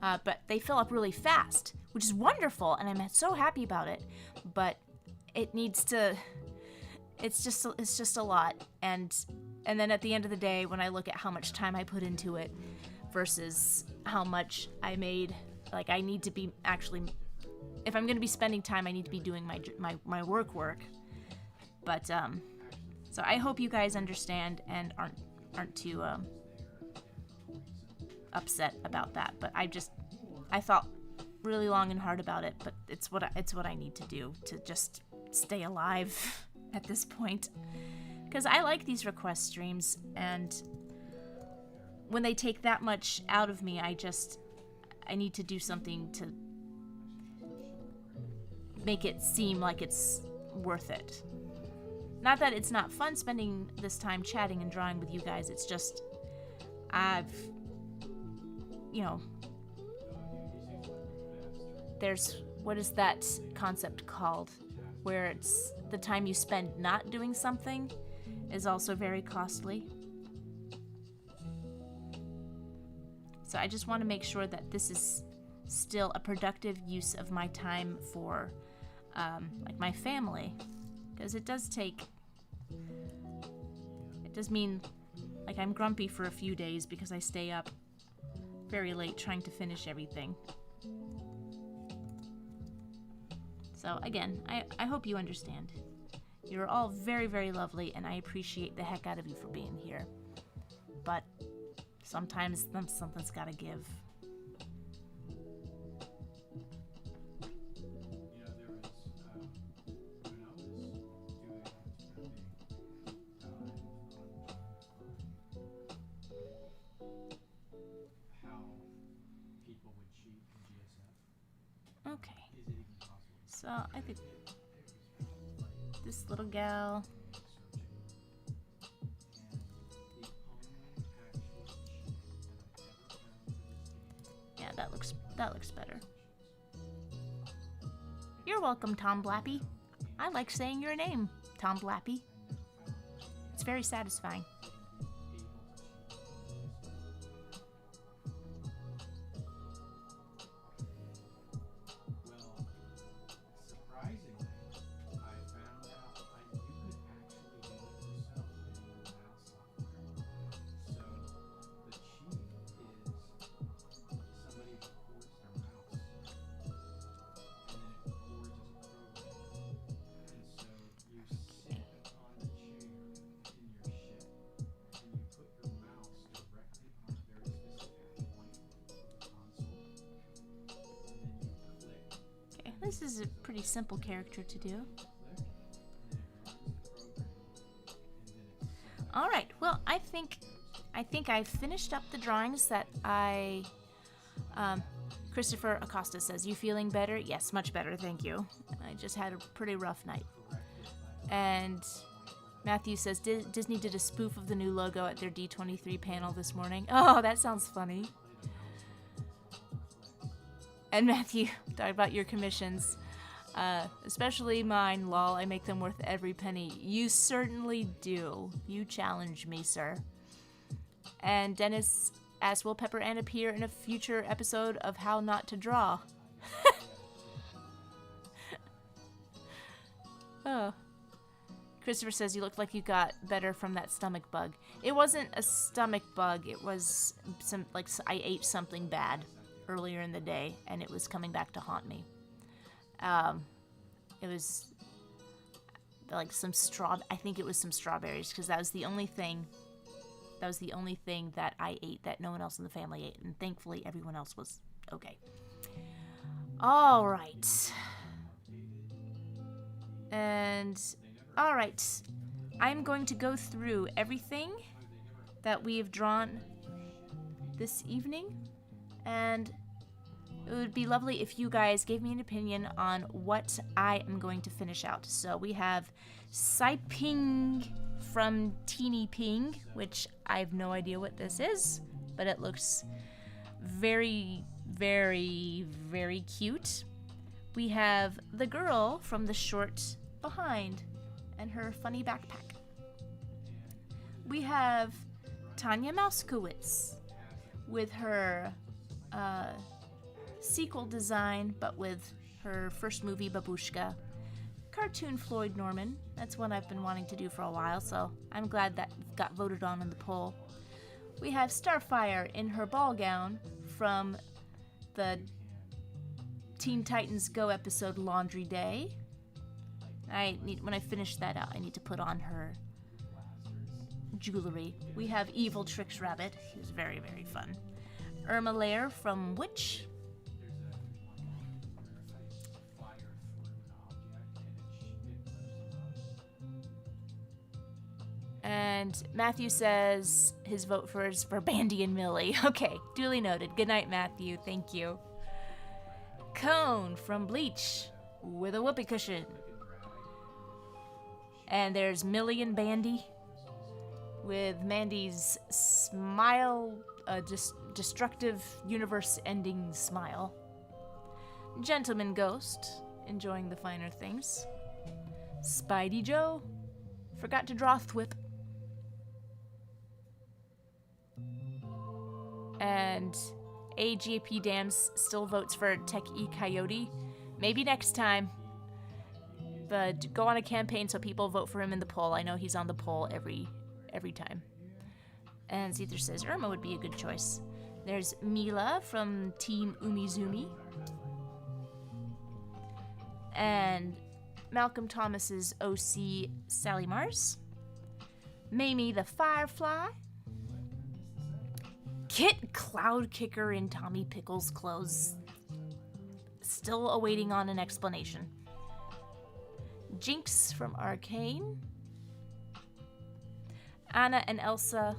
But they fill up really fast, which is wonderful, and I'm so happy about it. But it needs to, it's just a lot. And then at the end of the day, when I look at how much time I put into it versus how much I made, I need to be actually... If I'm going to be spending time, I need to be doing my work. But, so I hope you guys understand and aren't too, upset about that. But I thought really long and hard about it, but it's what I need to do to just stay alive at this point. Because I like these request streams, and when they take that much out of me, I need to do something to make it seem like it's worth it. Not that it's not fun spending this time chatting and drawing with you guys, it's just there's, what is that concept called, where it's the time you spend not doing something is also very costly. So I just want to make sure that this is still a productive use of my time for my family, because it does mean Like, I'm grumpy for a few days because I stay up very late trying to finish everything. So, again, I hope you understand. You're all very, very lovely, and I appreciate the heck out of you for being here. But sometimes something's gotta give. Okay. So, I think this little gal. Yeah, that looks better. You're welcome, Tom Blappy. I like saying your name, Tom Blappy. It's very satisfying. This is a pretty simple character to do. Alright, well, I think I've finished up the drawings that I... Christopher Acosta says, "You feeling better?" Yes, much better, thank you. I just had a pretty rough night. And Matthew says, Disney did a spoof of the new logo at their D23 panel this morning. Oh, that sounds funny. And Matthew, talk about your commissions. Especially mine, lol. I make them worth every penny. You certainly do. You challenge me, sir. And Dennis asked, will Pepper Ann appear in a future episode of How Not to Draw? Oh. Christopher says, you look like you got better from that stomach bug. It wasn't a stomach bug. It was I ate something bad earlier in the day, and it was coming back to haunt me. It was like I think it was some strawberries, because that was the only thing that I ate that no one else in the family ate, and thankfully everyone else was okay. All right. And all right, I'm going to go through everything that we have drawn this evening, and it would be lovely if you guys gave me an opinion on what I am going to finish out. So we have Sai Ping from Teeny Ping, which I have no idea what this is, but it looks very, very, very cute. We have the girl from the short behind and her funny backpack. We have Tanya Mauskowitz with her sequel design, but with her first movie, Babushka. Cartoon Floyd Norman. That's one I've been wanting to do for a while, so I'm glad that got voted on in the poll. We have Starfire in her ball gown from the Teen Titans Go episode Laundry Day. When I finish that out, I need to put on her jewelry. We have Evil Tricks Rabbit. He was very, very fun. Irma Lair from Witch. And Matthew says his vote is for Bandy and Millie. Okay, duly noted. Good night, Matthew. Thank you. Cone from Bleach with a whoopee cushion. And there's Millie and Bandy with Mandy's smile, destructive universe-ending smile. Gentleman Ghost, enjoying the finer things. Spidey Joe, forgot to draw Thwip. And AGP Dams still votes for Tech E Coyote. Maybe next time. But go on a campaign so people vote for him in the poll. I know he's on the poll every time. And Zether says Irma would be a good choice. There's Mila from Team Umizumi. And Malcolm Thomas's OC Sally Mars. Mamie the Firefly. Kit Cloud Kicker in Tommy Pickles' clothes. Still awaiting on an explanation. Jinx from Arcane. Anna and Elsa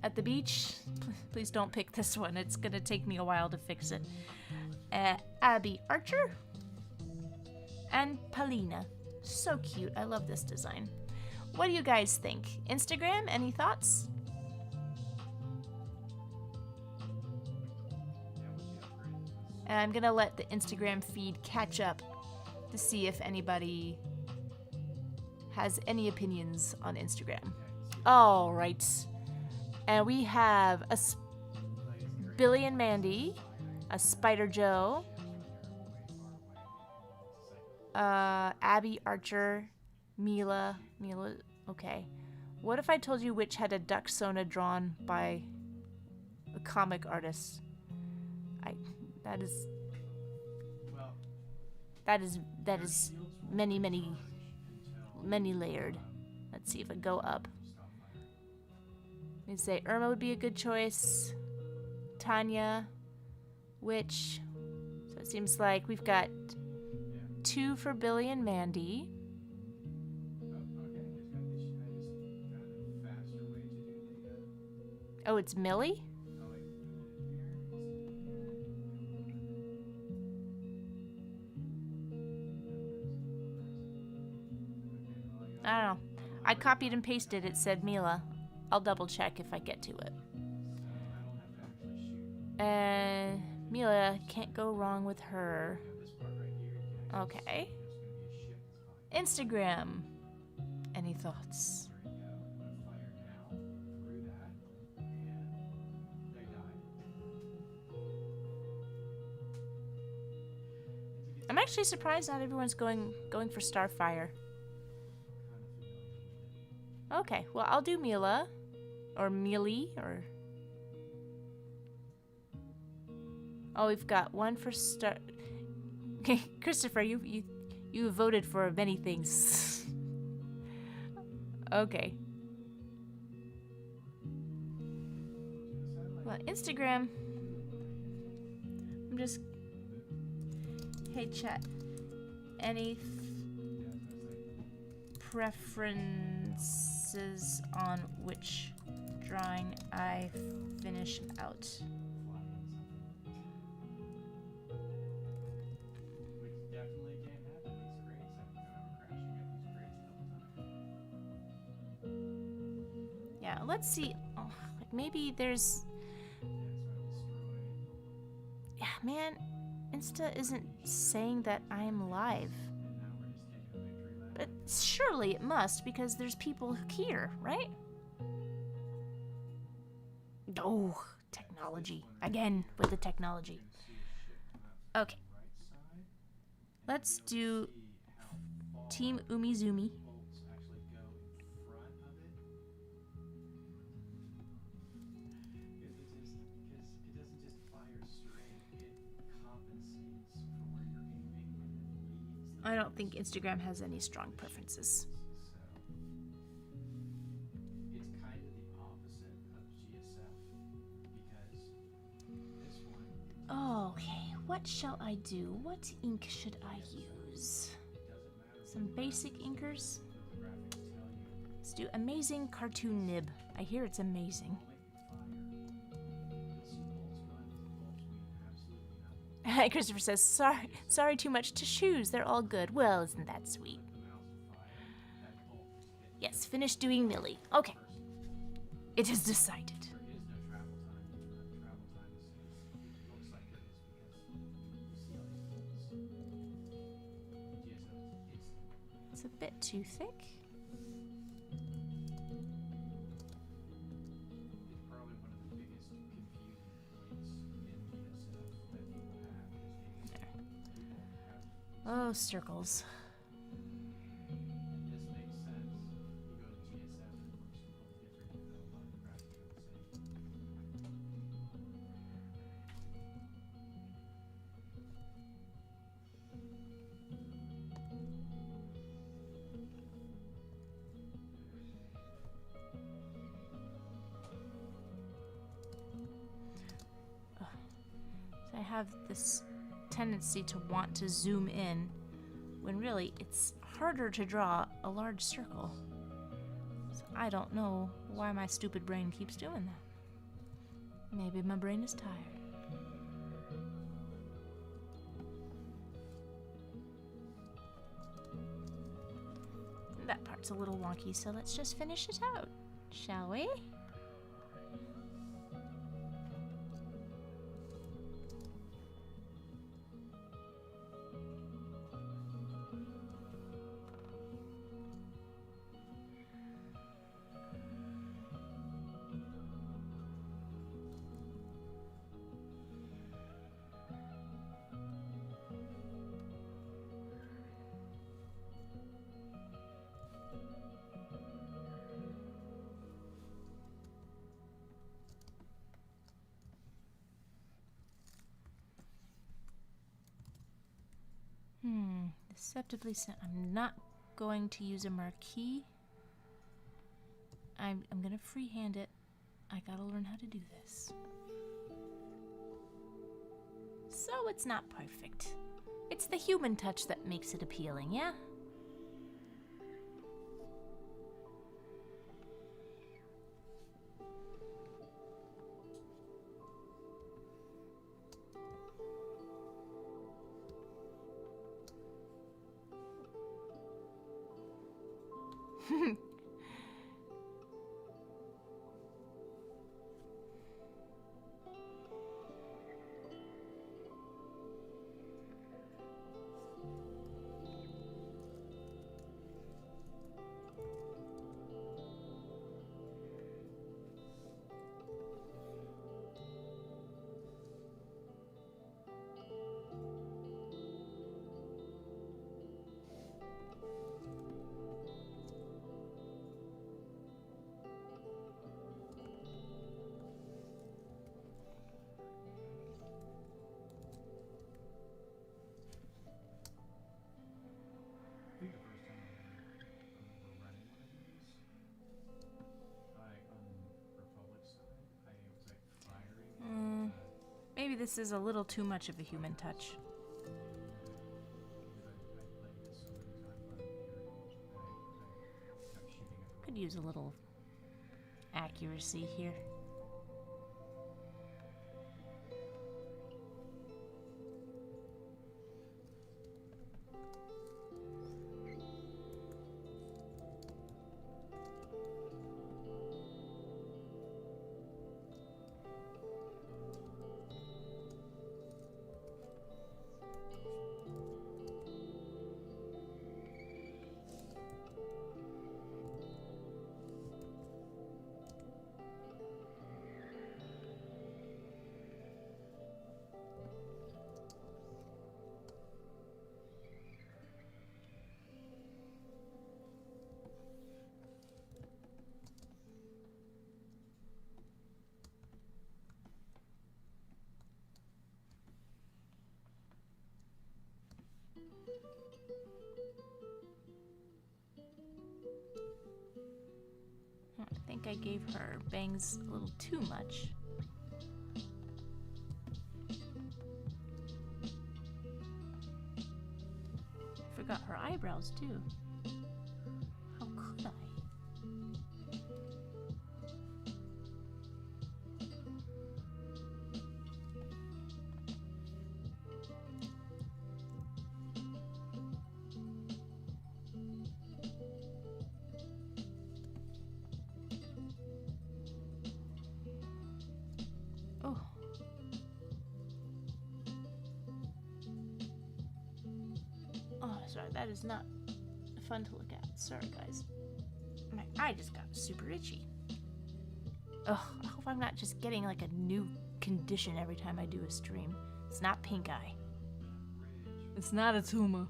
at the beach. Please don't pick this one. It's gonna take me a while to fix it. Abby Archer. And Paulina. So cute. I love this design. What do you guys think? Instagram, any thoughts? And I'm gonna let the Instagram feed catch up to see if anybody has any opinions on Instagram. All right. And we have a Billy and Mandy, a Spider Joe, Abby Archer, Mila, okay. What if I told you which had a duck Sona drawn by a comic artist? That is many layered. Let's see if I go up. We'd say Irma would be a good choice. Tanya, Witch. So it seems like we've got 2 for Billy and Mandy. Oh, it's Millie? I don't know. I copied and pasted. It said Mila. I'll double check if I get to it. Mila, can't go wrong with her. Okay. Instagram. Any thoughts? I'm actually surprised not everyone's going for Starfire. Okay, well I'll do Mila. Or Mealy, or... Oh, we've got 1 for Star... Okay, Christopher, you voted for many things. Okay. Well, Instagram... I'm just... Hey, chat. Any preferences on which drawing I finish out? Yeah, let's see. Oh, like maybe there's... Yeah, man. Insta isn't saying that I'm live. But surely it must, because there's people here, right? Oh, technology. Again, with the technology. Okay. Let's do Team Umizumi. I don't think Instagram has any strong preferences. It's kind of the opposite of GSF because this one. Okay, what shall I do? What ink should I use? Some basic inkers? Let's do Amazing Cartoon Nib. I hear it's amazing. Christopher says, sorry too much to choose. They're all good. Well, isn't that sweet? Yes, finish doing Millie. Okay. It is decided. It's a bit too thick. Oh, circles. This makes sense. You go to GSF and it works completely different. You have a lot of graphic at the same have this tendency to want to zoom in when really it's harder to draw a large circle. So I don't know why my stupid brain keeps doing that. Maybe my brain is tired. That part's a little wonky, so let's just finish it out, shall we? Deceptively sent. I'm not going to use a marquee. I'm gonna freehand it. I gotta learn how to do this. So it's not perfect. It's the human touch that makes it appealing, yeah? I think the first time I remember running one of these, like on Republic side, I was like firing. Maybe this is a little too much of a human touch. Because I played this so many times on Imperial, and I kept shooting at the Could use a little accuracy here. I think I gave her bangs a little too much. Forgot her eyebrows too. How could I? Oh. Oh, sorry, that is not fun to look at. Sorry, guys. My eye just got super itchy. Ugh, I hope I'm not just getting like a new condition every time I do a stream. It's not pink eye. It's not a tumor.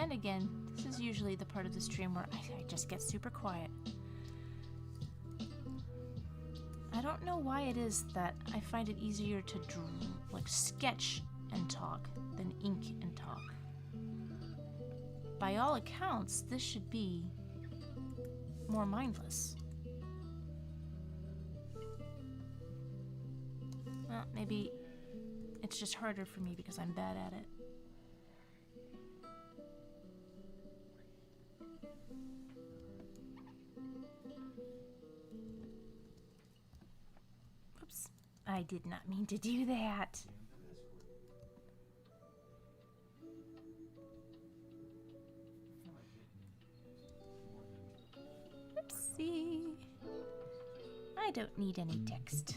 And again, this is usually the part of the stream where I just get super quiet. I don't know why it is that I find it easier to sketch and talk than ink and talk. By all accounts, this should be more mindless. Well, maybe it's just harder for me because I'm bad at it. Whoops. I did not mean to do that. Oopsie. I don't need any text.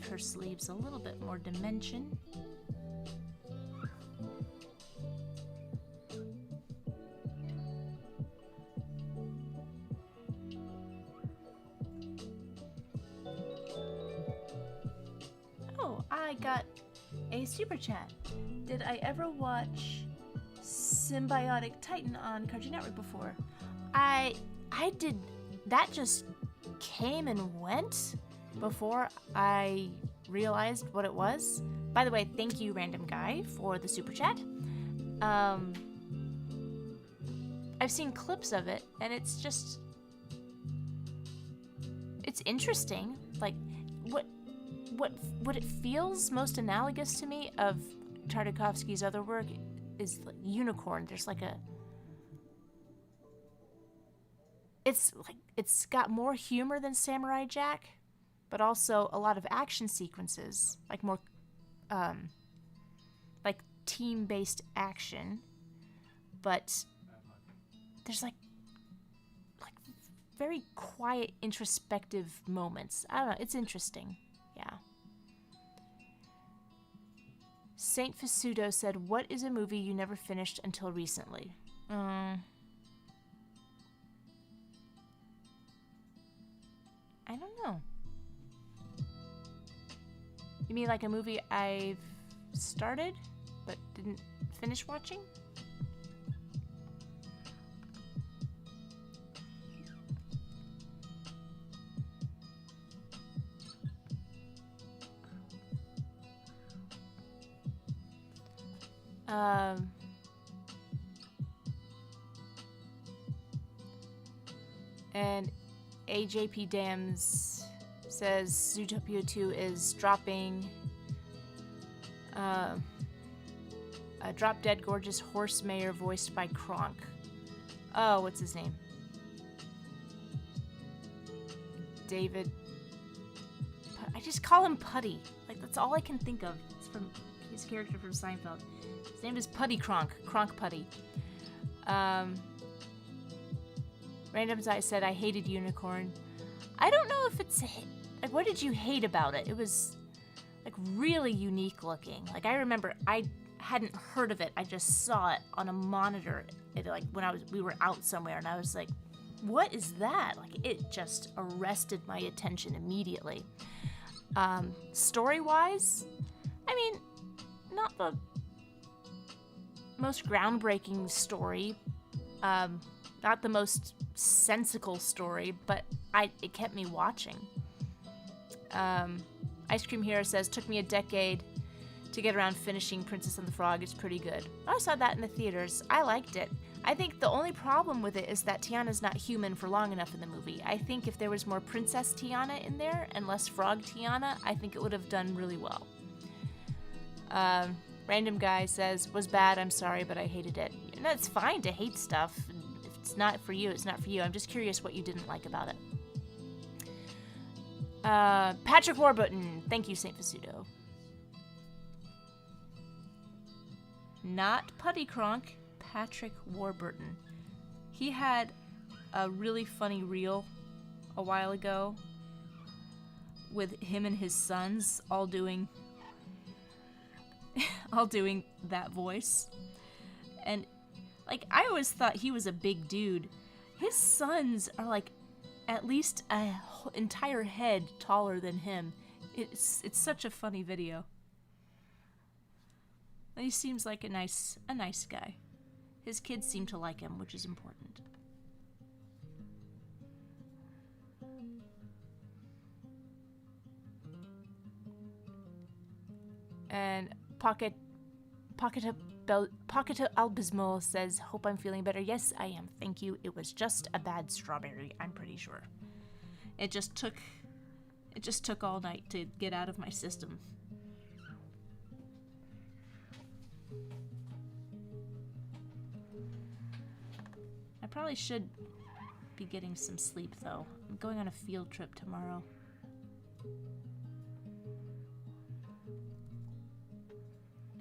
Her sleeves a little bit more dimension. Oh, I got a super chat. Did I ever watch Symbiotic Titan on Cartoon Network before? I did. That just came and went before I realized what it was. By the way, thank you, random guy, for the super chat. I've seen clips of it, and it's just... it's interesting. Like, what it feels most analogous to me of Tartakovsky's other work is like Unicorn. There's like a... it's got more humor than Samurai Jack, but also a lot of action sequences, like more, like team-based action. But there's like very quiet, introspective moments. I don't know. It's interesting. Yeah. Saint Fasudo said, "What is a movie you never finished until recently?" I don't know. You mean like a movie I've started but didn't finish watching? And AJP Dams says Zootopia 2 is dropping a drop dead gorgeous horse mayor voiced by Kronk. Oh, what's his name? David. I just call him Putty. Like, that's all I can think of. It's from his character from Seinfeld. His name is Putty Kronk. Kronk Putty. Random's Eye said, "I hated Unicorn." I don't know if it's... like, what did you hate about it? It was, like, really unique looking. Like, I remember I hadn't heard of it. I just saw it on a monitor. It, like when we were out somewhere, and I was like, "What is that?" Like it just arrested my attention immediately. Story-wise, I mean, not the most groundbreaking story, not the most sensical story, but it kept me watching. Ice Cream Hero says, took me a decade to get around finishing Princess and the Frog. It's pretty good. I saw that in the theaters. I liked it. I think the only problem with it is that Tiana's not human for long enough in the movie. I think if there was more Princess Tiana in there and less Frog Tiana, I think it would have done really well. Random Guy says, was bad, I'm sorry, but I hated it. And that's fine to hate stuff. If it's not for you, it's not for you. I'm just curious what you didn't like about it. Patrick Warburton. Thank you, St. Fasudo. Not Putty Cronk, Patrick Warburton. He had a really funny reel a while ago with him and his sons all doing that voice. And like I always thought he was a big dude. His sons are like at least a entire head taller than him. It's such a funny video. He seems like a nice guy. His kids seem to like him, which is important. And Pocket Albismo says, hope I'm feeling better. Yes, I am. Thank you. It was just a bad strawberry, I'm pretty sure. It just took all night to get out of my system. I probably should be getting some sleep, though. I'm going on a field trip tomorrow.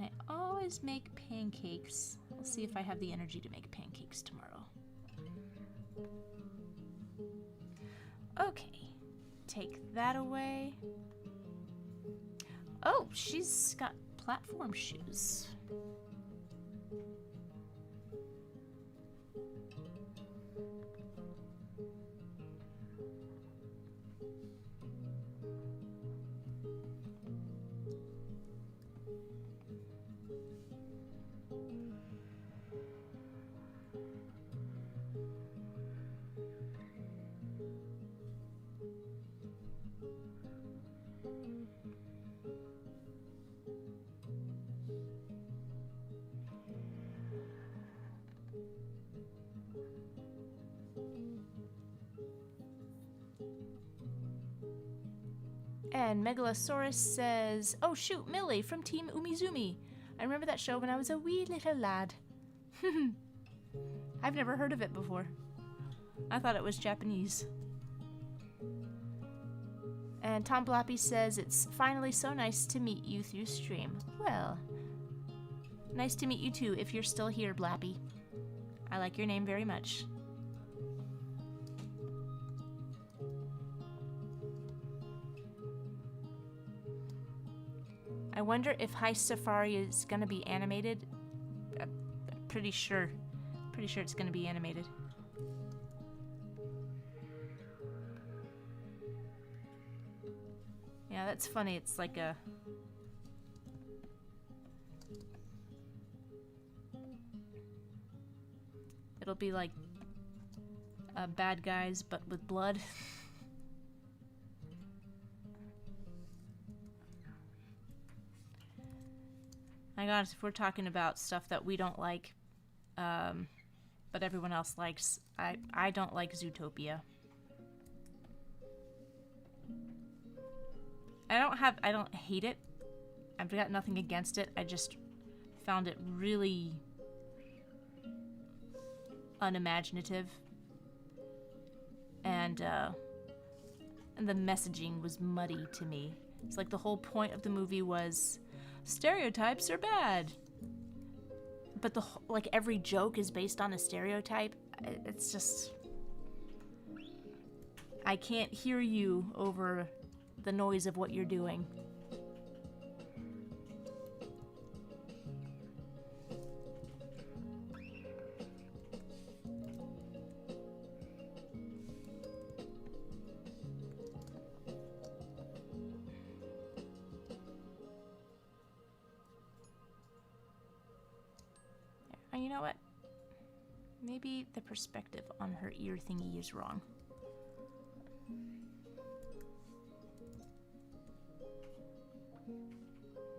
I always make pancakes. We'll see if I have the energy to make pancakes tomorrow. Okay. Take that away. Oh, she's got platform shoes. And Megalosaurus says, oh shoot, Millie from Team Umizoomi. I remember that show when I was a wee little lad. I've never heard of it before. I thought it was Japanese. And Tom Blappy says, it's finally so nice to meet you through stream. Well, nice to meet you too if you're still here, Blappy. I like your name very much. I wonder if Heist Safari is gonna be animated. Pretty sure it's gonna be animated. Yeah, that's funny. It's like a... It'll be like bad guys, but with blood. My God, if we're talking about stuff that we don't like, but everyone else likes, I don't like Zootopia. I don't hate it. I've got nothing against it. I just found it really unimaginative. And the messaging was muddy to me. It's like the whole point of the movie was stereotypes are bad. But like every joke is based on a stereotype. It's just, I can't hear you over the noise of what you're doing. know what? Maybe the perspective on her ear thingy is wrong.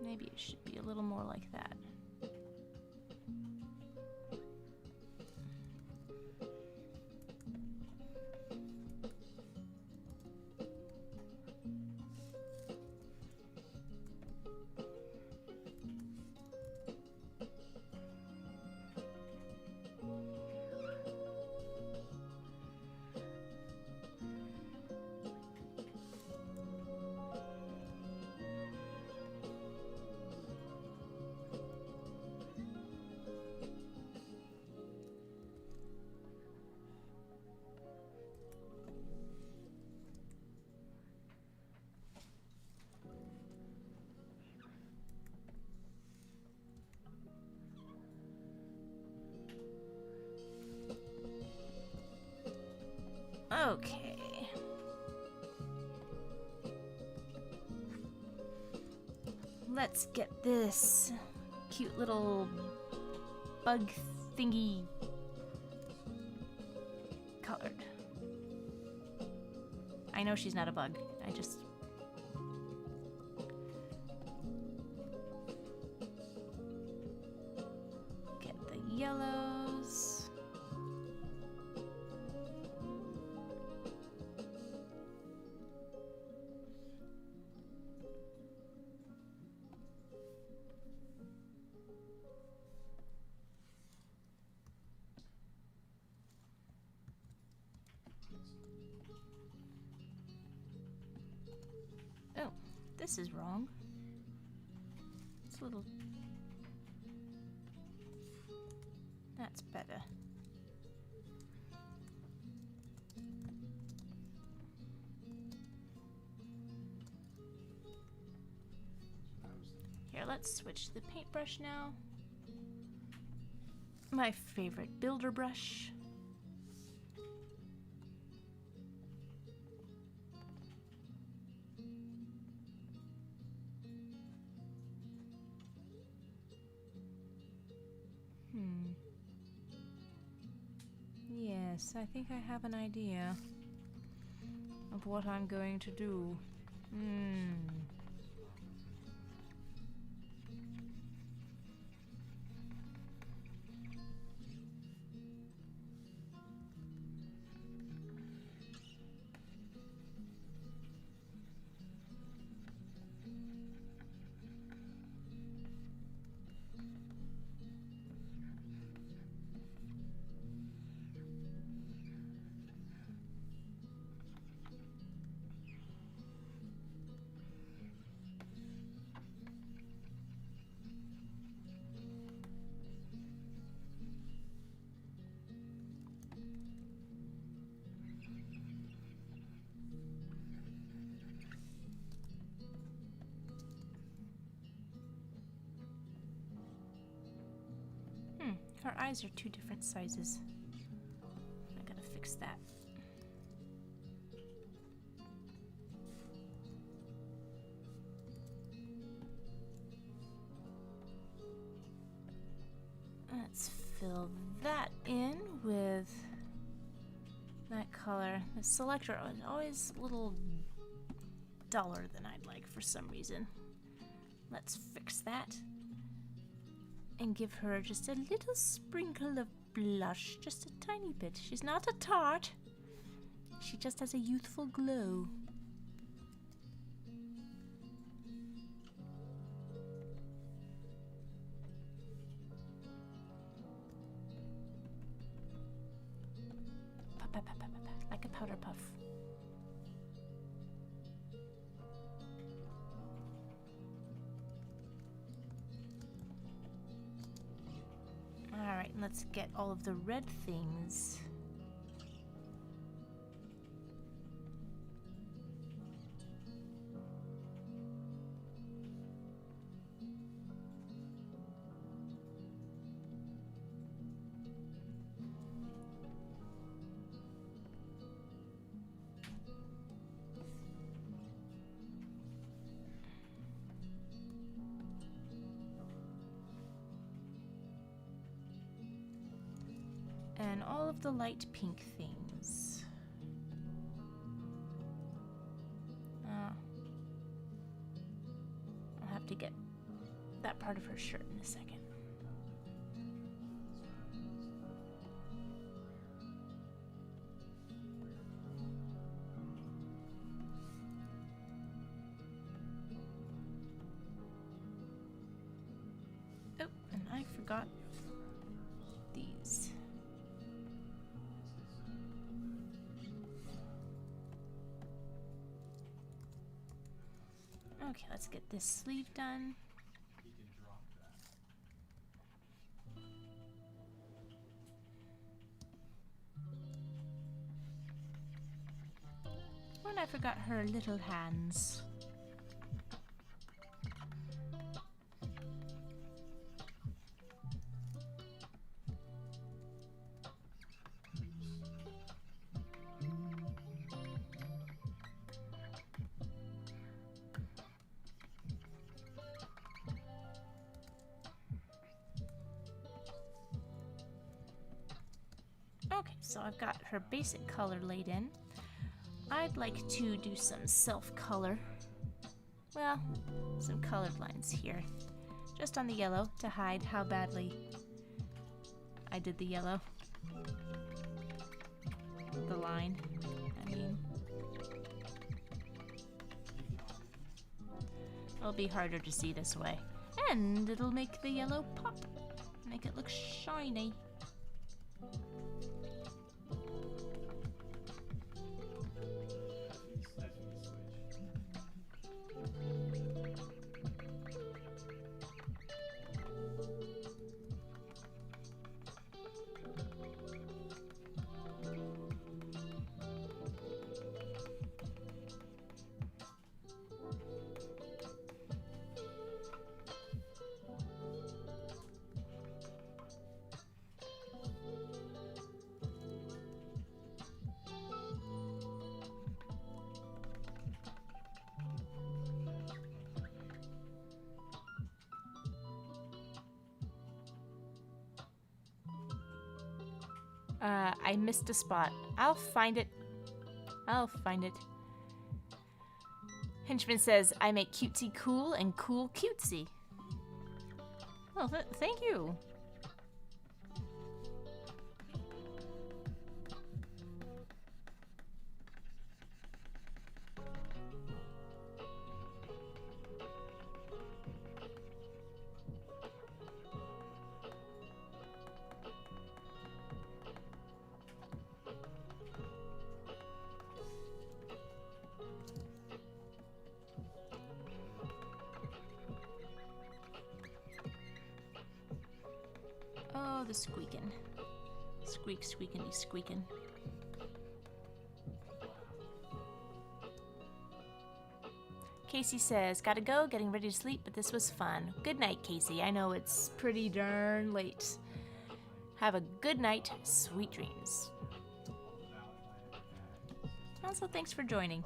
Maybe it should be a little more like that. Okay. Let's get this cute little bug thingy colored. I know she's not a bug. I just... get the yellows. Oh, this is wrong. It's a little... That's better. Here, let's switch to the paintbrush now. My favorite builder brush. Yes, I think I have an idea of what I'm going to do. Her eyes are two different sizes. I gotta fix that. Let's fill that in with that color. The selector is always a little duller than I'd like for some reason. Let's fix that. And give her just a little sprinkle of blush, just a tiny bit. She's not a tart. She just has a youthful glow. Like a powder puff. Alright, let's get all of the red things. and all of the light pink things. I'll have to get that part of her shirt in a second. Oh, and I forgot these. Okay, let's get this sleeve done. Oh, and I forgot her little hands. Okay, so I've got her basic color laid in. I'd like to do some self-color. Well, some colored lines here. Just on the yellow to hide how badly I did the yellow. The line, I mean. It'll be harder to see this way. And it'll make the yellow pop. Make it look shiny. I missed a spot. I'll find it. I'll find it. Henchman says, I make cutesy cool and cool cutesy. Oh, thank you. Oh, the squeaking. Squeak, squeakity, squeaking. Casey says, gotta go, getting ready to sleep, but this was fun. Good night, Casey. I know it's pretty darn late. Have a good night, sweet dreams. Also, thanks for joining.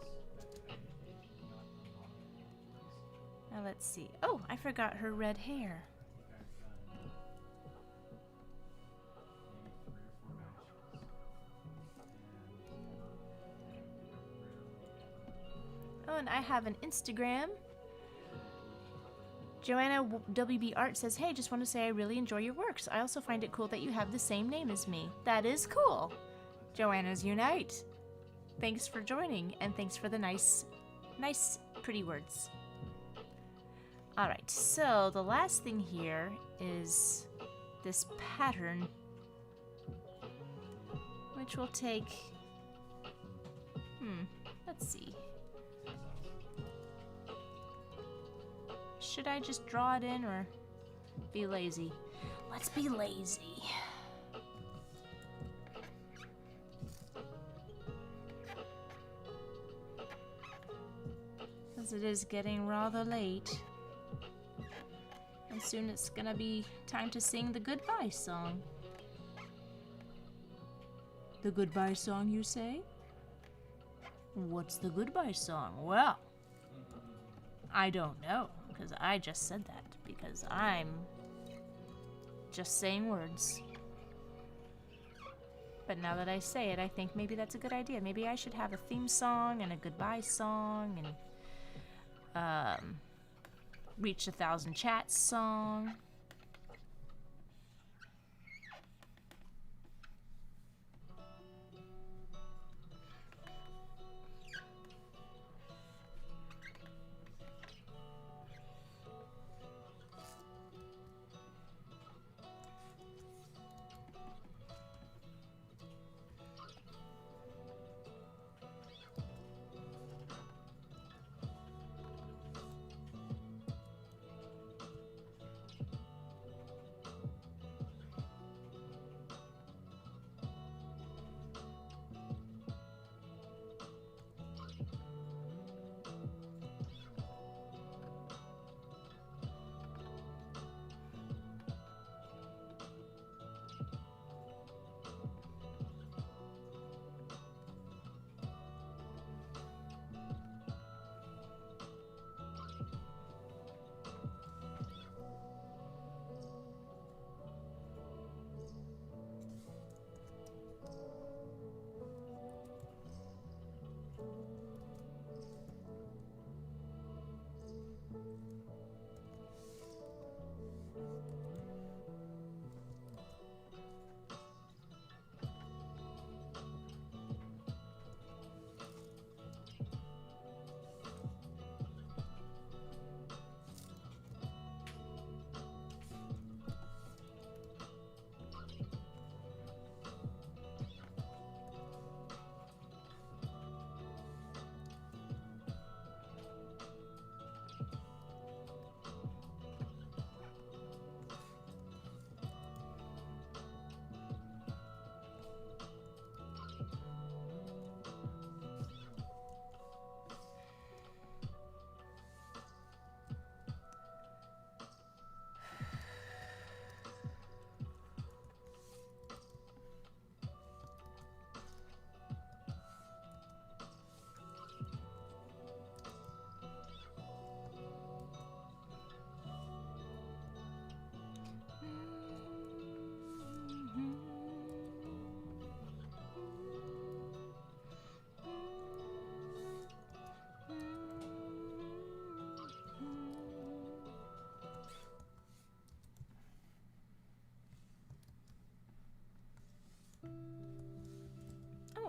Now let's see. Oh, I forgot her red hair. Oh, and I have an Instagram. Joanna WB Art says, hey, just want to say I really enjoy your works. I also find it cool that you have the same name as me. That is cool. Joanna's Unite. Thanks for joining, and thanks for the nice, pretty words. All right, so the last thing here is this pattern, which will take, let's see. Should I just draw it in or be lazy? Let's be lazy. Because it is getting rather late. And soon it's gonna be time to sing the goodbye song. The goodbye song, you say? What's the goodbye song? Well, I don't know. Because I just said that, because I'm just saying words. But now that I say it, I think maybe that's a good idea. Maybe I should have a theme song and a goodbye song and reach 1,000 chats song.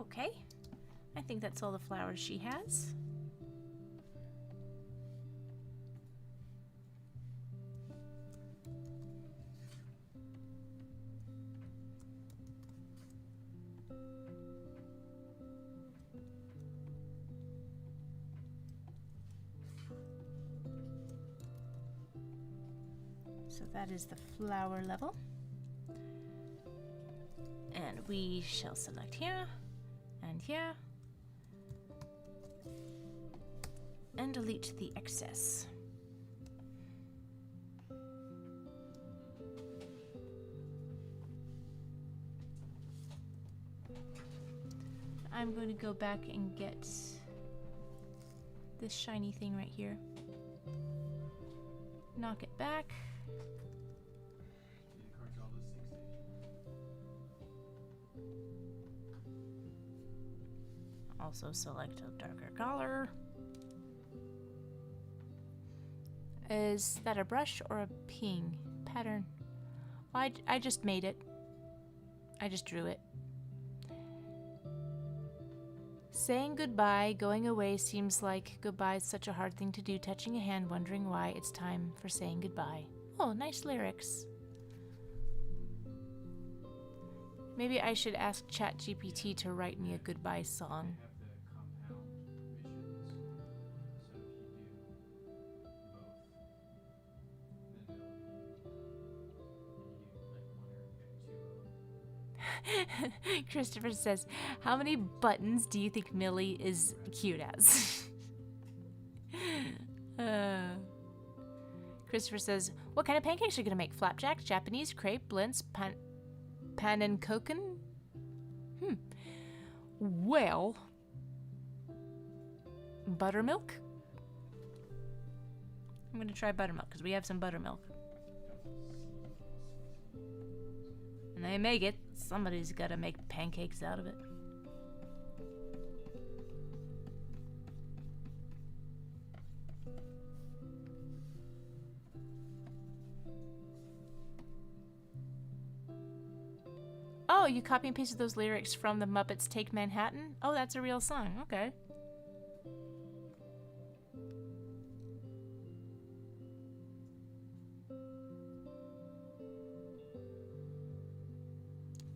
Okay, I think that's all the flowers she has. So that is the flower level. And we shall select here and here and delete the excess. I'm going to go back and get this shiny thing right here. Knock it back. Also select a darker color. Is that a brush or a ping pattern? Well, I just made it. I just drew it. Saying goodbye, going away seems like goodbye is such a hard thing to do. Touching a hand, wondering why it's time for saying goodbye. Oh, nice lyrics. Maybe I should ask ChatGPT to write me a goodbye song. Christopher says, how many buttons do you think Millie is cute as? Christopher says, what kind of pancakes are you going to make? Flapjacks, Japanese, crepe, blintz, panenkoeken? Well, buttermilk? I'm going to try buttermilk because we have some buttermilk. And they make it. Somebody's got to make pancakes out of it. Oh, you copy and pasted those lyrics from the Muppets Take Manhattan? Oh, that's a real song. Okay.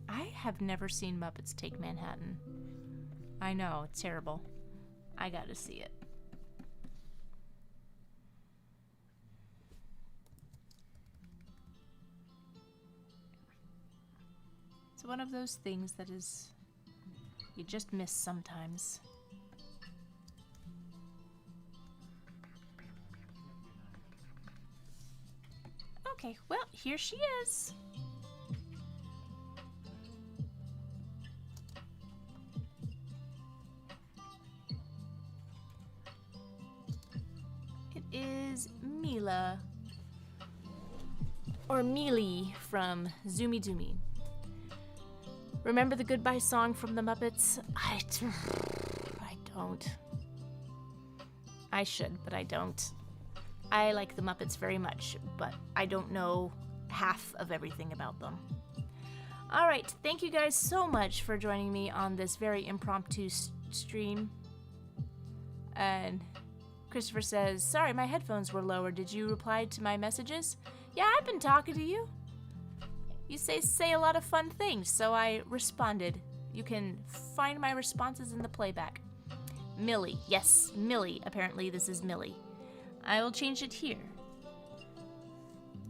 I have never seen Muppets Take Manhattan. I know, it's terrible. I gotta see it. It's one of those things that is, you just miss sometimes. Okay, well, here she is. It is Mila. Or Mealy from Zoomy Doomy. Remember the goodbye song from the Muppets? I don't. I should, but I don't. I like the Muppets very much, but I don't know half of everything about them. Alright, thank you guys so much for joining me on this very impromptu stream. And Christopher says, sorry, my headphones were lower. Did you reply to my messages? Yeah, I've been talking to you. You say a lot of fun things, so I responded. You can find my responses in the playback. Millie. Yes, Millie. Apparently this is Millie. I will change it here.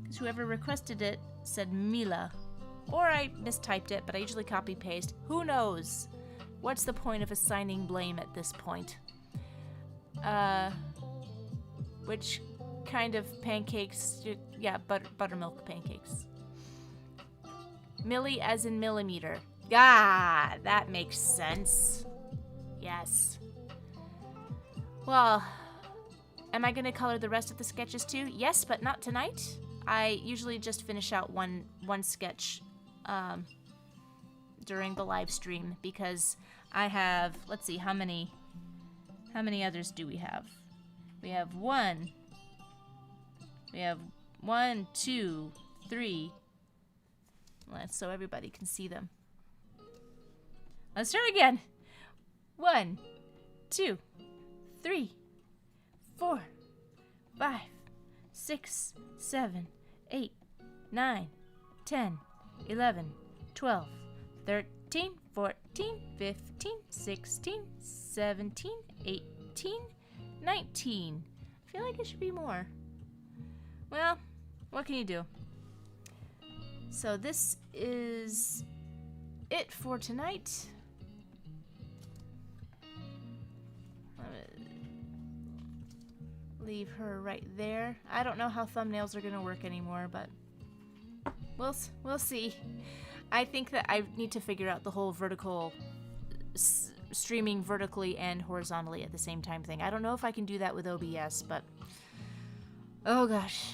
Because whoever requested it said Mila. Or I mistyped it, but I usually copy-paste. Who knows? What's the point of assigning blame at this point? Which kind of pancakes? Yeah, buttermilk pancakes. Milli as in millimeter. Ah, that makes sense. Yes. Well, am I going to color the rest of the sketches too? Yes, but not tonight. I usually just finish out one sketch during the live stream because I have, let's see, how many others do we have? We have one, 2, 3. So everybody can see them. Let's start again. 1, 2, 3, 4, 5, 6, 7, 8, 9, 10, 11, 12, 13, 14, 15, 16, 17, 18, 19. I feel like it should be more. Well, what can you do? So this is it for tonight. Leave her right there. I don't know how thumbnails are gonna work anymore, but we'll see. I think that I need to figure out the whole vertical streaming vertically and horizontally at the same time thing. I don't know if I can do that with OBS, but oh gosh.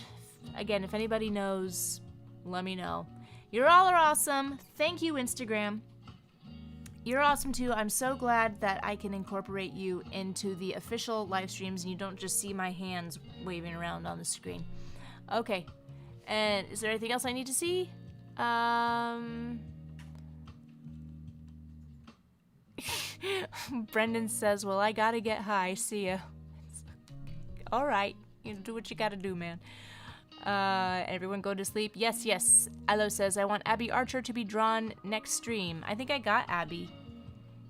Again, if anybody knows, let me know. You all are awesome. Thank you, Instagram. You're awesome too. I'm so glad that I can incorporate you into the official live streams and you don't just see my hands waving around on the screen. Okay. And is there anything else I need to see? Brendan says, well, I gotta get high. See ya. All right. You do what you gotta do, man. Everyone go to sleep. Yes. Elo says, I want Abby Archer to be drawn next stream. I think I got Abby.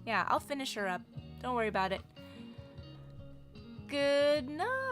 Yeah, I'll finish her up. Don't worry about it. Good night.